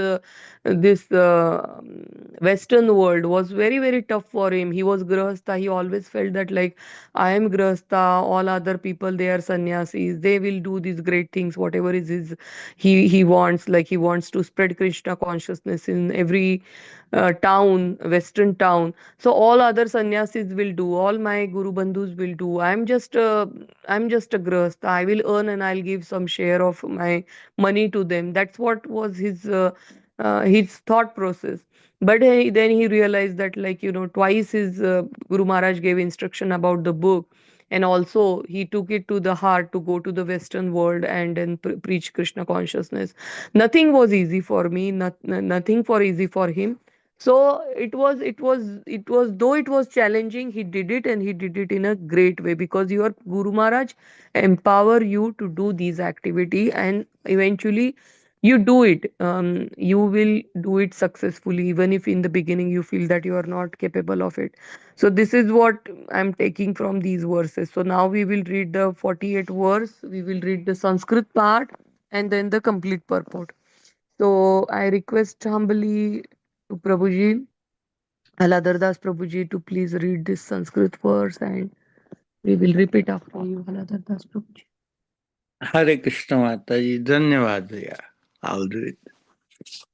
Western world was very, very tough for him. He was Grahastha. He always felt that, like, I am Grahastha, all other people, they are sannyasis. They will do these great things, whatever is his, he wants. Like, he wants to spread Krishna consciousness in every town, Western town. So all other sannyasis will do, all my Guru Bandhus will do. I'm just a grahastha. I will earn and I'll give some share of my money to them. That's what was his his thought process. But then he realized that, like, twice his Guru Maharaj gave instruction about the book, and also he took it to the heart to go to the Western world and then preach Krishna consciousness. Nothing was easy for me, nothing for easy for him. So it was though it was challenging, he did it, and he did it in a great way, because your Guru Maharaj empower you to do these activity, and eventually you do it. You will do it successfully, even if in the beginning you feel that you are not capable of it. So this is what I'm taking from these verses. So now we will read the 48 verse, we will read the Sanskrit part, and then the complete purport. So I request humbly to Prabhuji, Haladhar Das Prabhuji, to please read this Sanskrit verse, and we will repeat after you, Haladhar Das Prabhuji. Hare Krishna Mataji, Dhanyavad Bhaiya. I'll do it.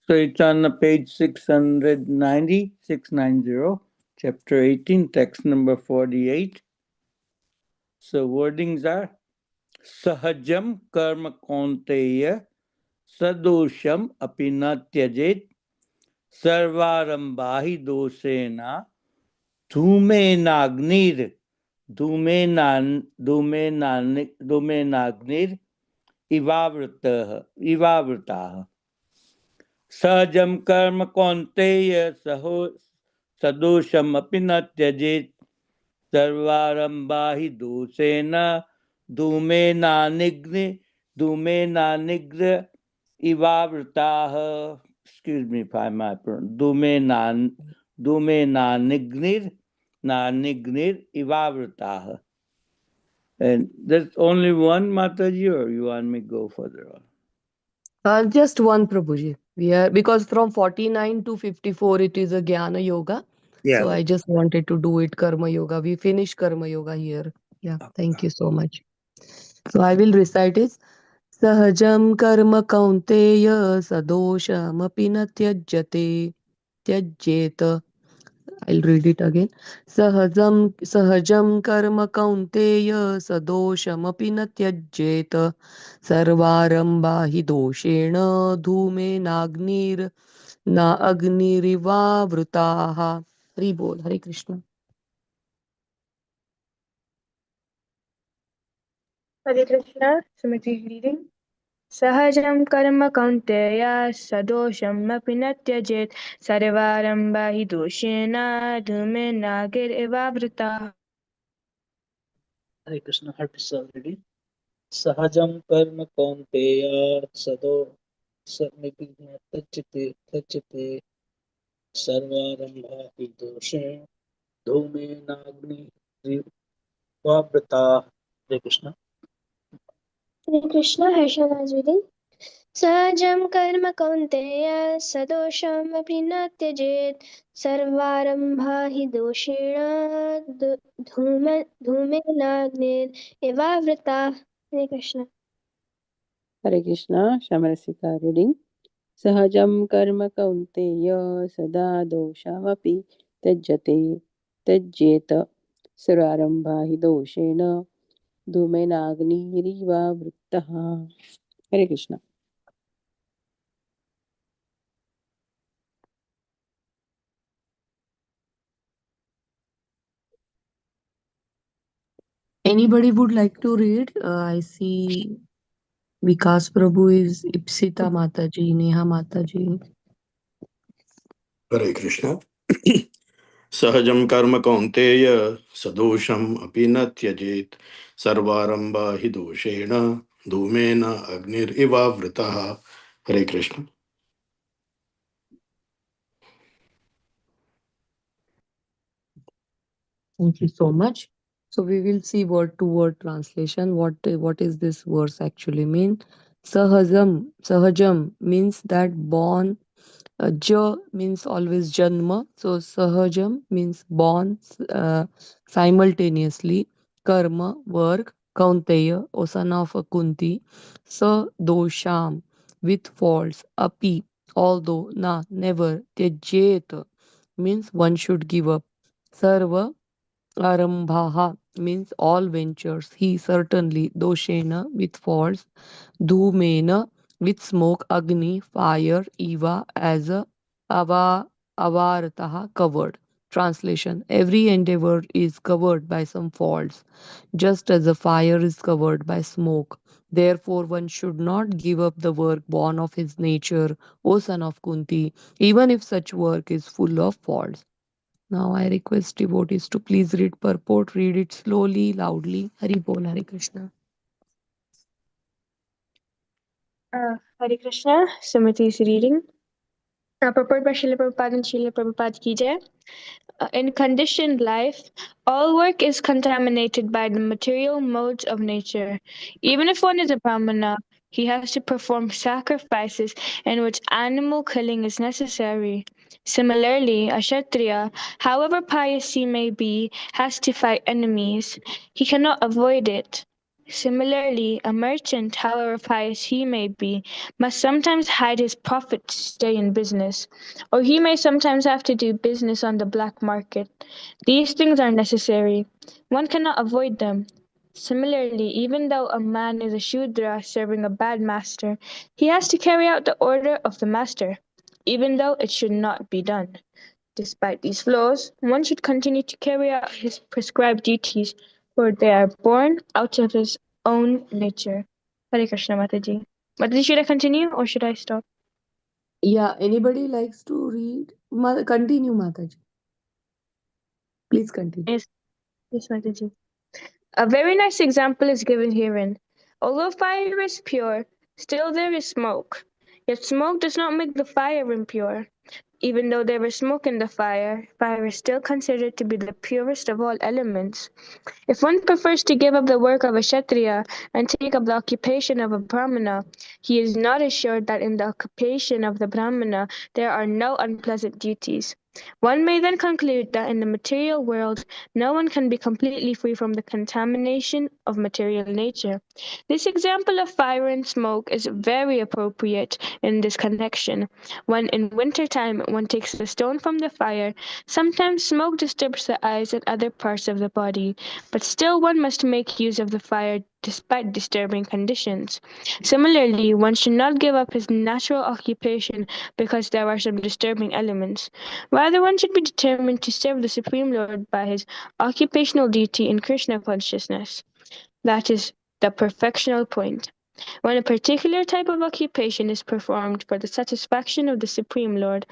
So it's on page 690, 690, chapter 18, text number 48. So wordings are Sahajam karma kaunteya sadosham apina tyajet sarvarambahi dosena dhumenagnir dhumenagnir ivavritah सहजम कर्म कौन्तेय सहो सदोषम अपि न त्यजेत् सर्वारंभा हि दोषेण धूमेनानिग्र इवावृताः. Excuse me if I might pronounce. Dhूमेनानिग्निर ivavritaha. And there's only one Mataji, or you want me to go further on? Just one, Prabhuji. We are, because from 49 to 54 it is a Jnana Yoga. Yeah. So I just wanted to do it Karma Yoga. We finish Karma Yoga here. Yeah, thank you so much. So I will recite it. Sahajam karma kaunteya sadosham api na tyajate tyajeta. I'll read it again. Sahajam karma kaunteya sadoshamapi na tyajeta sarvarambha hi doshena dhume nagnir na agnirivavrutaha. Hari bol. Hare Krishna. Hare Krishna, Sumiti reading. Sahajam karma kaunteya sadosham api na tyajet sarvarambha hi doshena dhume nagir evavrita. Hare Krishna, Harpisa reading. Sahajam karma kaunteya sado samipina tachite sarvarambha hi doshe dhume nagni rivabrata. Hare Krishna. Hare Krishna, Harshada's reading. Sahajam karma kaunteya sadosham apni na tyajit sarvarambha hi doshena dhume nagnir evavrita. Hare Krishna. Hare Krishna, Shamarasika reading. Sahajam karma kaunteya sada doshamapi tajjate tajjeta sararambha hi doshena dhumenagniiriva vrittaha. Hare Krishna. Anybody would like to read? I see Vikas Prabhu is Ipsita Mataji, Neha Mataji. Hare Krishna. Sahajam karma kaunteya sadosham api na tyajit sarvarambha hi doshena dhumena agnir ivavritaha. Hare Krishna. Thank you so much. So we will see word to word translation. What is this verse actually mean? Sahajam means that born. Ja means always janma. So sahajam means born simultaneously. Karma work. Kaunteya, O son of a Kunti. Sa dosham with faults. Api although na never. Tyajet means one should give up. Sarva Arambhaha means all ventures. He certainly, doshena with faults, dhumena with smoke, Agni, fire, Eva, as a avartaha, covered. Translation: every endeavor is covered by some faults, just as a fire is covered by smoke. Therefore, one should not give up the work born of his nature, O son of Kunti, even if such work is full of faults. Now I request devotees to please read purport, read it slowly, loudly. Hari Bol, Hare Krishna. Hare Krishna, Sumati is reading. Purport by Srila Prabhupada and Srila Prabhupada ki jai. In conditioned life, all work is contaminated by the material modes of nature. Even if one is a Brahmana, he has to perform sacrifices in which animal killing is necessary. Similarly, a Kshatriya, however pious he may be, has to fight enemies. He cannot avoid it. Similarly, a merchant, however pious he may be, must sometimes hide his profit to stay in business, or he may sometimes have to do business on the black market. These things are necessary. One cannot avoid them. Similarly, even though a man is a Shudra serving a bad master, he has to carry out the order of the master, even though it should not be done. Despite these flaws, one should continue to carry out his prescribed duties, for they are born out of his own nature. Hare Krishna, Mataji. Mataji, should I continue or should I stop? Yeah, anybody likes to read? Continue, Mataji. Please continue. Yes, Mataji. A very nice example is given herein. Although fire is pure, still there is smoke. Yet smoke does not make the fire impure. Even though there is smoke in the fire, fire is still considered to be the purest of all elements. If one prefers to give up the work of a Kshatriya and take up the occupation of a Brahmana, he is not assured that in the occupation of the Brahmana there are no unpleasant duties. One may then conclude that in the material world no one can be completely free from the contamination of material nature. This example of fire and smoke is very appropriate in this connection. When in winter time one takes the stone from the fire, sometimes smoke disturbs the eyes and other parts of the body, but still one must make use of the fire despite disturbing conditions. Similarly, one should not give up his natural occupation because there are some disturbing elements. Rather, one should be determined to serve the Supreme Lord by his occupational duty in Krishna consciousness. That is the perfectional point. When a particular type of occupation is performed for the satisfaction of the Supreme Lord,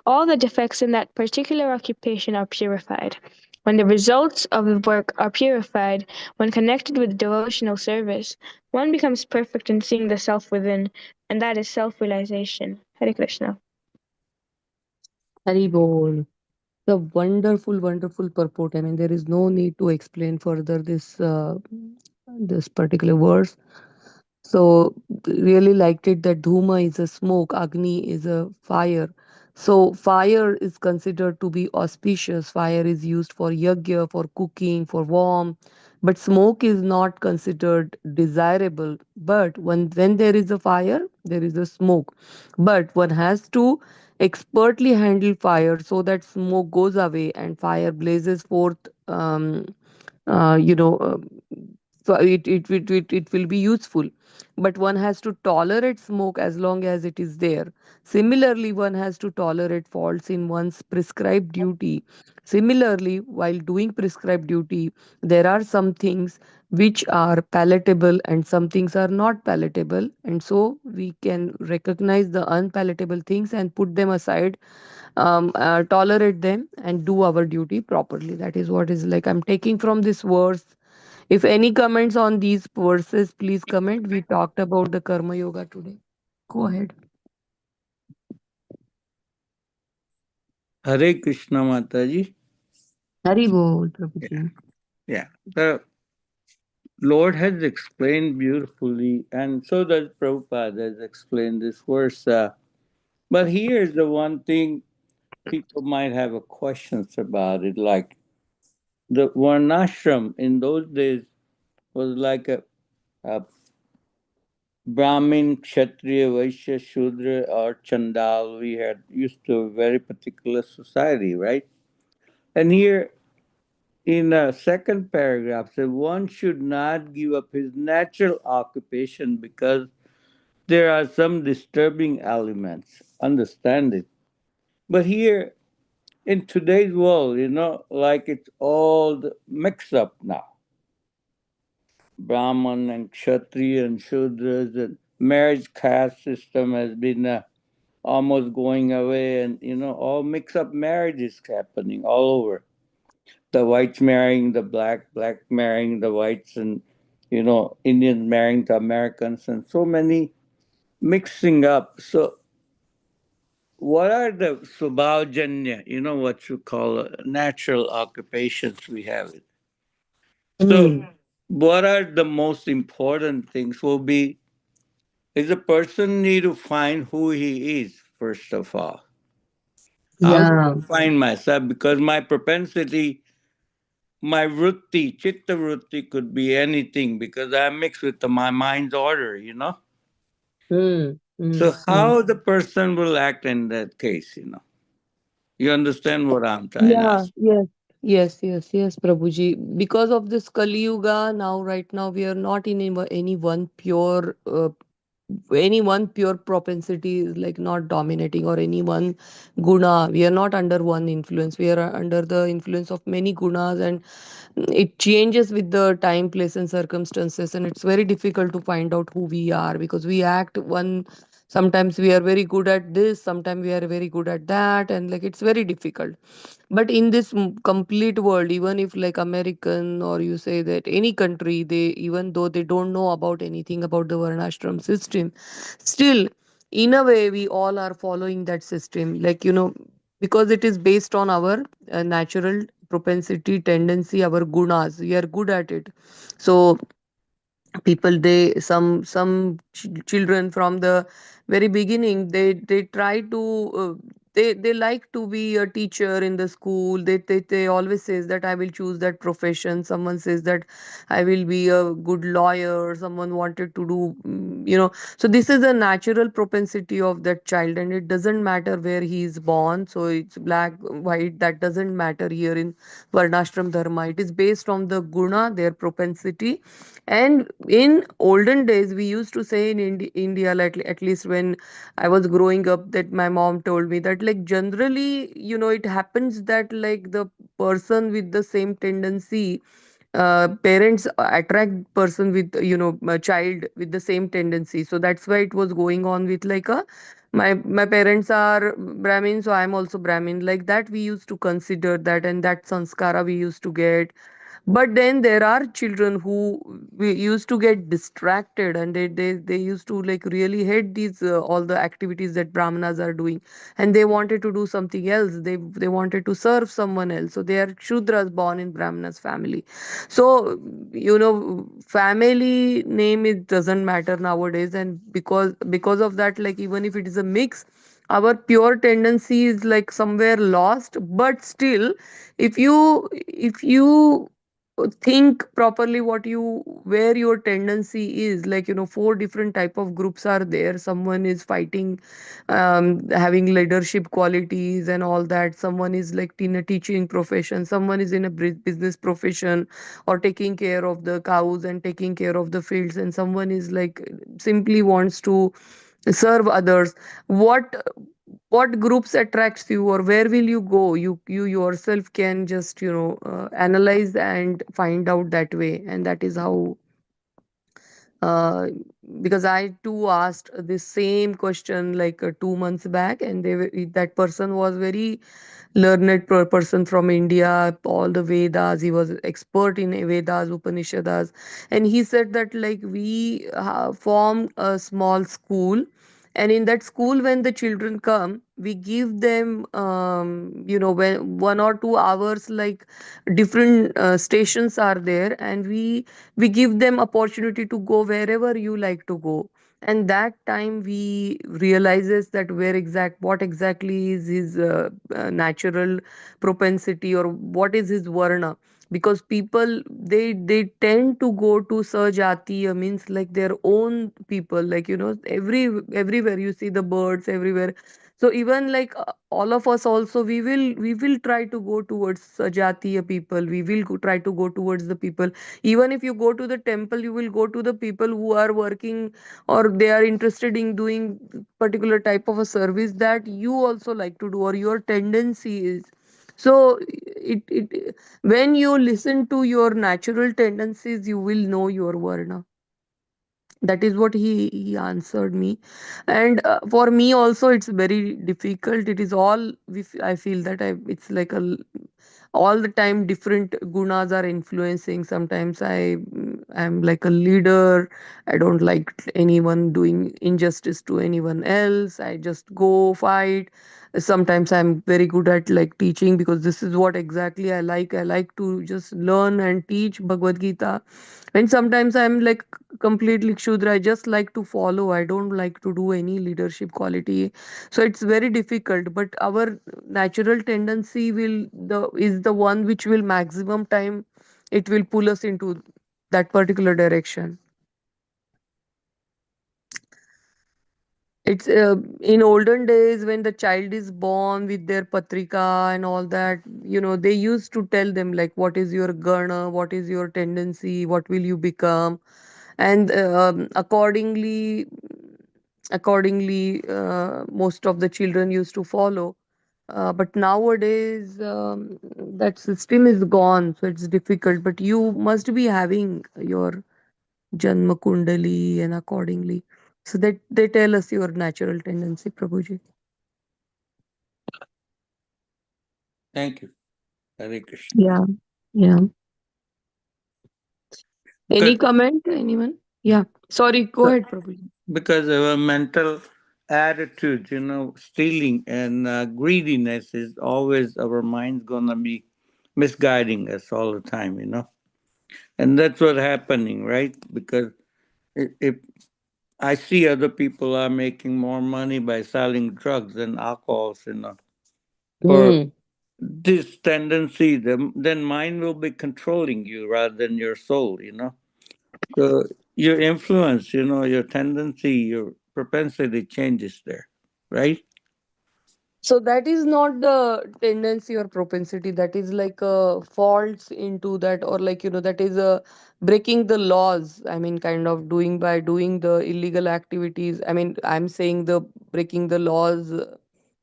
all the defects in that particular occupation are purified. When the results of the work are purified, when connected with devotional service, one becomes perfect in seeing the self within, and that is self-realization. Hare Krishna. Hari Bol. The wonderful, wonderful purport. I mean, there is no need to explain further this particular verse. So really liked it that Dhuma is a smoke, Agni is a fire. So fire is considered to be auspicious. Fire is used for yajna, for cooking, for warmth. But smoke is not considered desirable. But when there is a fire, there is a smoke. But one has to expertly handle fire so that smoke goes away and fire blazes forth. Uh, you know, uh, it will be useful, but one has to tolerate smoke as long as it is there. Similarly, one has to tolerate faults in one's prescribed duty. Similarly, while doing prescribed duty, there are some things which are palatable and some things are not palatable, and so we can recognize the unpalatable things and put them aside, tolerate them and do our duty properly. That is what is like I'm taking from this verse. If any comments on these verses, please comment. We talked about the Karma Yoga today. Go ahead. Hare Krishna Mataji. Hari Bol, Prabhuji. Yeah. The Lord has explained beautifully, and so does Prabhupada has explained this verse. But here's the one thing people might have a questions about it. Like the Varnashram in those days was like a Brahmin, Kshatriya, Vaishya, Shudra, or Chandal. We had used to a very particular society, right? And here in the second paragraph, said one should not give up his natural occupation because there are some disturbing elements. Understand it. But here in today's world, like it's all mixed up now. Brahman and Kshatriya and Shudras and marriage caste system has been almost going away, and all mix up marriages happening all over. The whites marrying the black marrying the whites, and Indians marrying the Americans, and so many mixing up. So what are the subhaujanya, what you call natural occupations we have? So what are the most important things will be is a person need to find who he is first of all. How do Yeah. I find myself? Because my propensity, my vritti, chitta vritti could be anything because I'm mixed with my mind's order. Mm, So mm, mm. how the person will act in that case? You understand what I'm trying to Yeah, ask? yes, yes, Prabhuji. Because of this Kali Yuga, now, right now, we are not in any one pure any one pure propensity is like not dominating, or any one guna. We are not under one influence. We are under the influence of many gunas, and it changes with the time, place, and circumstances. And it's very difficult to find out who we are, because we act one. Sometimes we are very good at this, sometimes we are very good at that, and like it's very difficult. But in this complete world, even if like American, or you say that any country, they, even though they don't know about anything about the varnashram system, still in a way we all are following that system, like because it is based on our natural propensity, tendency, our gunas, we are good at it. So people, they, some children from the very beginning, they try to they like to be a teacher in the school. They always says that I will choose that profession. Someone says that I will be a good lawyer. Someone wanted to do so this is a natural propensity of that child, and it doesn't matter where he is born. So it's black, white, that doesn't matter here in varnashram dharma. It is based on the guna, their propensity. And in olden days, we used to say in India, like, at least when I was growing up, that my mom told me that, like, generally, it happens that, like, the person with the same tendency, parents attract person with, a child with the same tendency. So that's why it was going on with, like, my parents are Brahmin, so I'm also Brahmin. Like that, we used to consider that, and that sanskara we used to get. But then there are children who we used to get distracted, and they used to, like, really hate these all the activities that brahmanas are doing, and they wanted to do something else. They wanted to serve someone else, so they are shudras born in brahmanas family. So family name, it doesn't matter nowadays. And because of that, like, even if it is a mix, our pure tendency is like somewhere lost. But still, if you think properly what you, where your tendency is, like, four different type of groups are there. Someone is fighting, having leadership qualities and all that. Someone is like in a teaching profession, someone is in a business profession, or taking care of the cows and taking care of the fields, and someone is like simply wants to serve others. What groups attracts you, or where will you go? You yourself can just analyze and find out that way. And that is how, uh, because I too asked the same question like 2 months back, and that person was very learned person from India, all the Vedas. He was expert in Vedas, Upanishads, and he said that, like, we form a small school, and in that school, when the children come, we give them, when 1 or 2 hours, like, different stations are there, and we give them opportunity to go wherever you like to go. And that time we realizes that what exactly is his natural propensity, or what is his varna. Because people, they tend to go to sajatiya, means like their own people, like, everywhere you see the birds everywhere, So even like all of us also, we will try to go towards Jatiya people. We will try to go towards the people. Even if you go to the temple, you will go to the people who are working, or they are interested in doing particular type of a service that you also like to do, or your tendency is. So it when you listen to your natural tendencies, you will know your varna. That is what he answered me. And for me also, it's very difficult. It is all, I feel that it's like all the time different gunas are influencing. Sometimes I'm like a leader. I don't like anyone doing injustice to anyone else. I just go fight. Sometimes I'm very good at like teaching, because this is what exactly I like to just learn and teach Bhagavad Gita. And sometimes I'm like completely Kshudra. I just like to follow. I don't like to do any leadership quality. So it's very difficult. But our natural tendency is the one which will maximum time, it will pull us into that particular direction. It's in olden days, when the child is born with their patrika and all that, they used to tell them like, what is your gana, what is your tendency, what will you become, and accordingly, most of the children used to follow. But nowadays, that system is gone, so it's difficult. But you must be having your Janma Kundali, and accordingly. So that they tell us your natural tendency, Prabhuji. Thank you. Hare Krishna. Yeah, yeah. Any Because comment, anyone? Yeah. Sorry, go ahead, Prabhuji. because our mental attitude, stealing and greediness is always our mind's gonna be misguiding us all the time. And that's what's happening, right? Because if I see other people are making more money by selling drugs and alcohols, for Mm. this tendency, then mind will be controlling you rather than your soul. So your influence, your tendency, your propensity changes there, right? So that is not the tendency or propensity. That is like a faults into that, or like, that is a breaking the laws. I mean, kind of doing by doing the illegal activities. I mean, I'm saying the breaking the laws,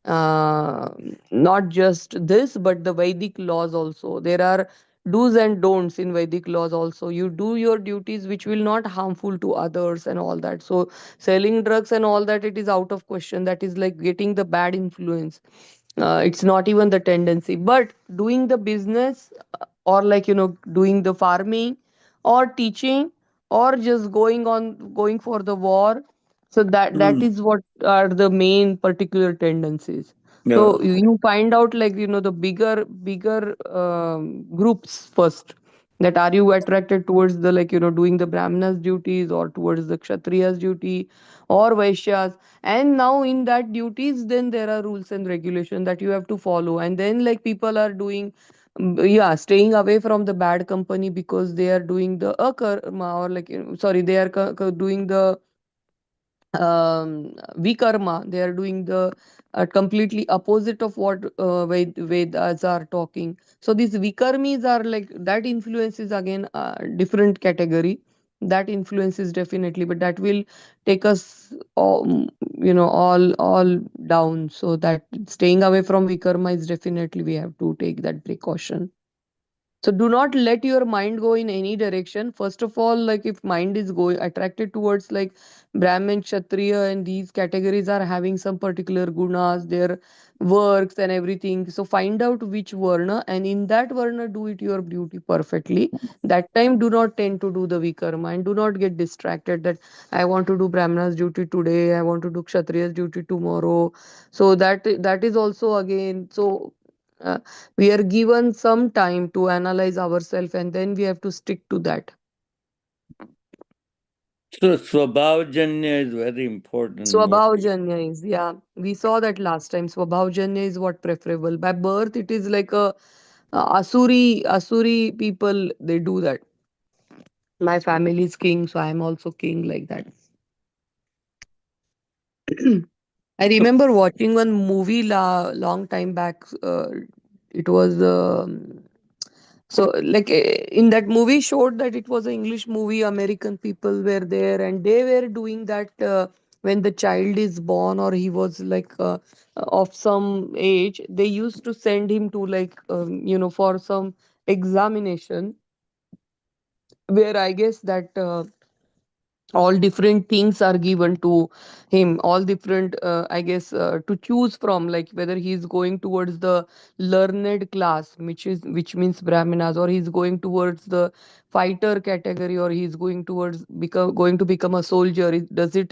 uh, not just this, but the Vedic laws also. There are do's and don'ts in Vedic laws also. You do your duties which will not harmful to others and all that. So selling drugs and all that, it is out of question. That is like getting the bad influence. It's not even the tendency, but doing the business, or like, doing the farming, or teaching, or just going for the war. So that Mm. is what are the main particular tendencies. Yeah. So you find out like, the bigger groups first, that are you attracted towards the, like, doing the brahmanas duties, or towards the kshatriyas duty, or vaishyas. And now in that duties, then there are rules and regulation that you have to follow. And then like people are doing, yeah, staying away from the bad company, because they are doing the akarma, or like, sorry, they are doing the vikarma. They are doing the completely opposite of what Vedas are talking. So these vikarmis are like, that influence is again a different category. That influence is definitely, but that will take us all down. So that staying away from vikarma is definitely, we have to take that precaution. So do not let your mind go in any direction. First of all, like if mind is going attracted towards like Brahmin, Kshatriya, and these categories are having some particular gunas, their works and everything. So find out which varna, and in that varna do it your duty perfectly. That time do not tend to do the vikarma, and do not get distracted that I want to do Brahmana's duty today, I want to do Kshatriya's duty tomorrow. So that is also again, so we are given some time to analyze ourselves, and then we have to stick to that. So Swabhavajanya is very important. Swabhavjanya is, yeah, we saw that last time. Swabhavjanya is what preferable. By birth, it is like a Asuri people, they do that. My family is king, so I am also king, like that. I remember watching one movie long time back. It was in that movie showed that it was an English movie. American people were there and they were doing that when the child is born or he was of some age. They used to send him to for some examination where I guess that. All different things are given to him, all different I guess to choose from, like whether he's going towards the learned class, which means brahmanas, or he's going towards the fighter category, or he's going towards going to become a soldier. Does he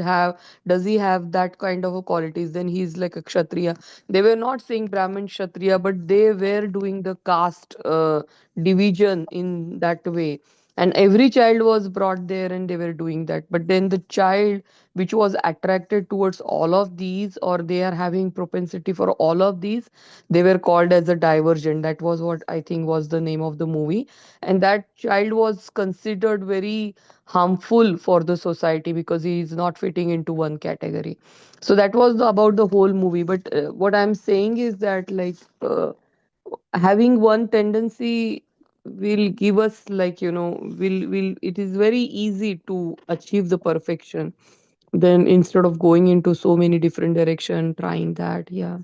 have that kind of a qualities, then he's like a kshatriya. They were not saying brahmin kshatriya, but they were doing the caste division in that way, and every child was brought there and they were doing that. But then the child which was attracted towards all of these, or they are having propensity for all of these, they were called as a divergent. That was what I think was the name of the movie. And that child was considered very harmful for the society because he is not fitting into one category. So that was about the whole movie. But what I'm saying is that having one tendency will give us will it is very easy to achieve the perfection, then instead of going into so many different direction trying that. Yeah.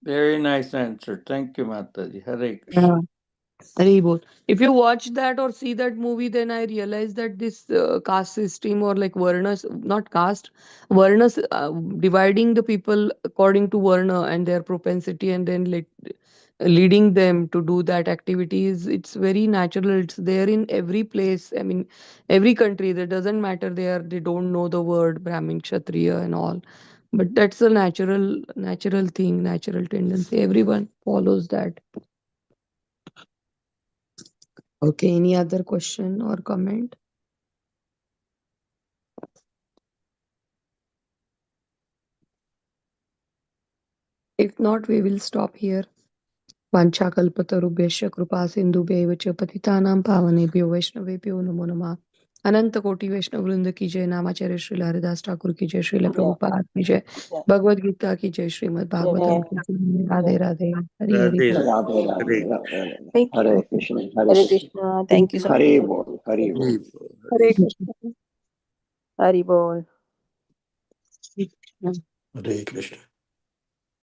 Very nice answer. Thank you, Mataji. Hare Krishna. Yeah. Very good. If you watch that or see that movie, then I realized that this caste system, or like varnas, not caste, varnas, dividing the people according to varna and their propensity, and then leading them to do that activities, it's very natural. It's there in every place. I mean, every country. That doesn't matter. They don't know the word Brahmin, Kshatriya, and all. But that's a natural thing, natural tendency. Everyone follows that. Okay, any other question or comment? If not, we will stop here. Vanchakalpatarubhyasya kripa sindhubhyaiva cha patitanam pavanebhyo vaishnavebhyo namo namah. अनंत कोटि वैष्णव वृंद की जय, नामाचार्य श्रील हरिदास ठाकुर की जय, श्रील प्रभुपाद की जय, भगवद गीता की जय, श्रीमद् भागवतम की जय। राधे राधे, हरि हरि Radhe, बोल। Radhe Hare Radhe Krishna. Radhe. Thank you. Hare Krishna, Hare Hare Krishna. Krishna. Thank you so much. Hare Bol, Hare Bol. Hare Bol, Hare Hare Krishna. Hari Bol. Hare Krishna.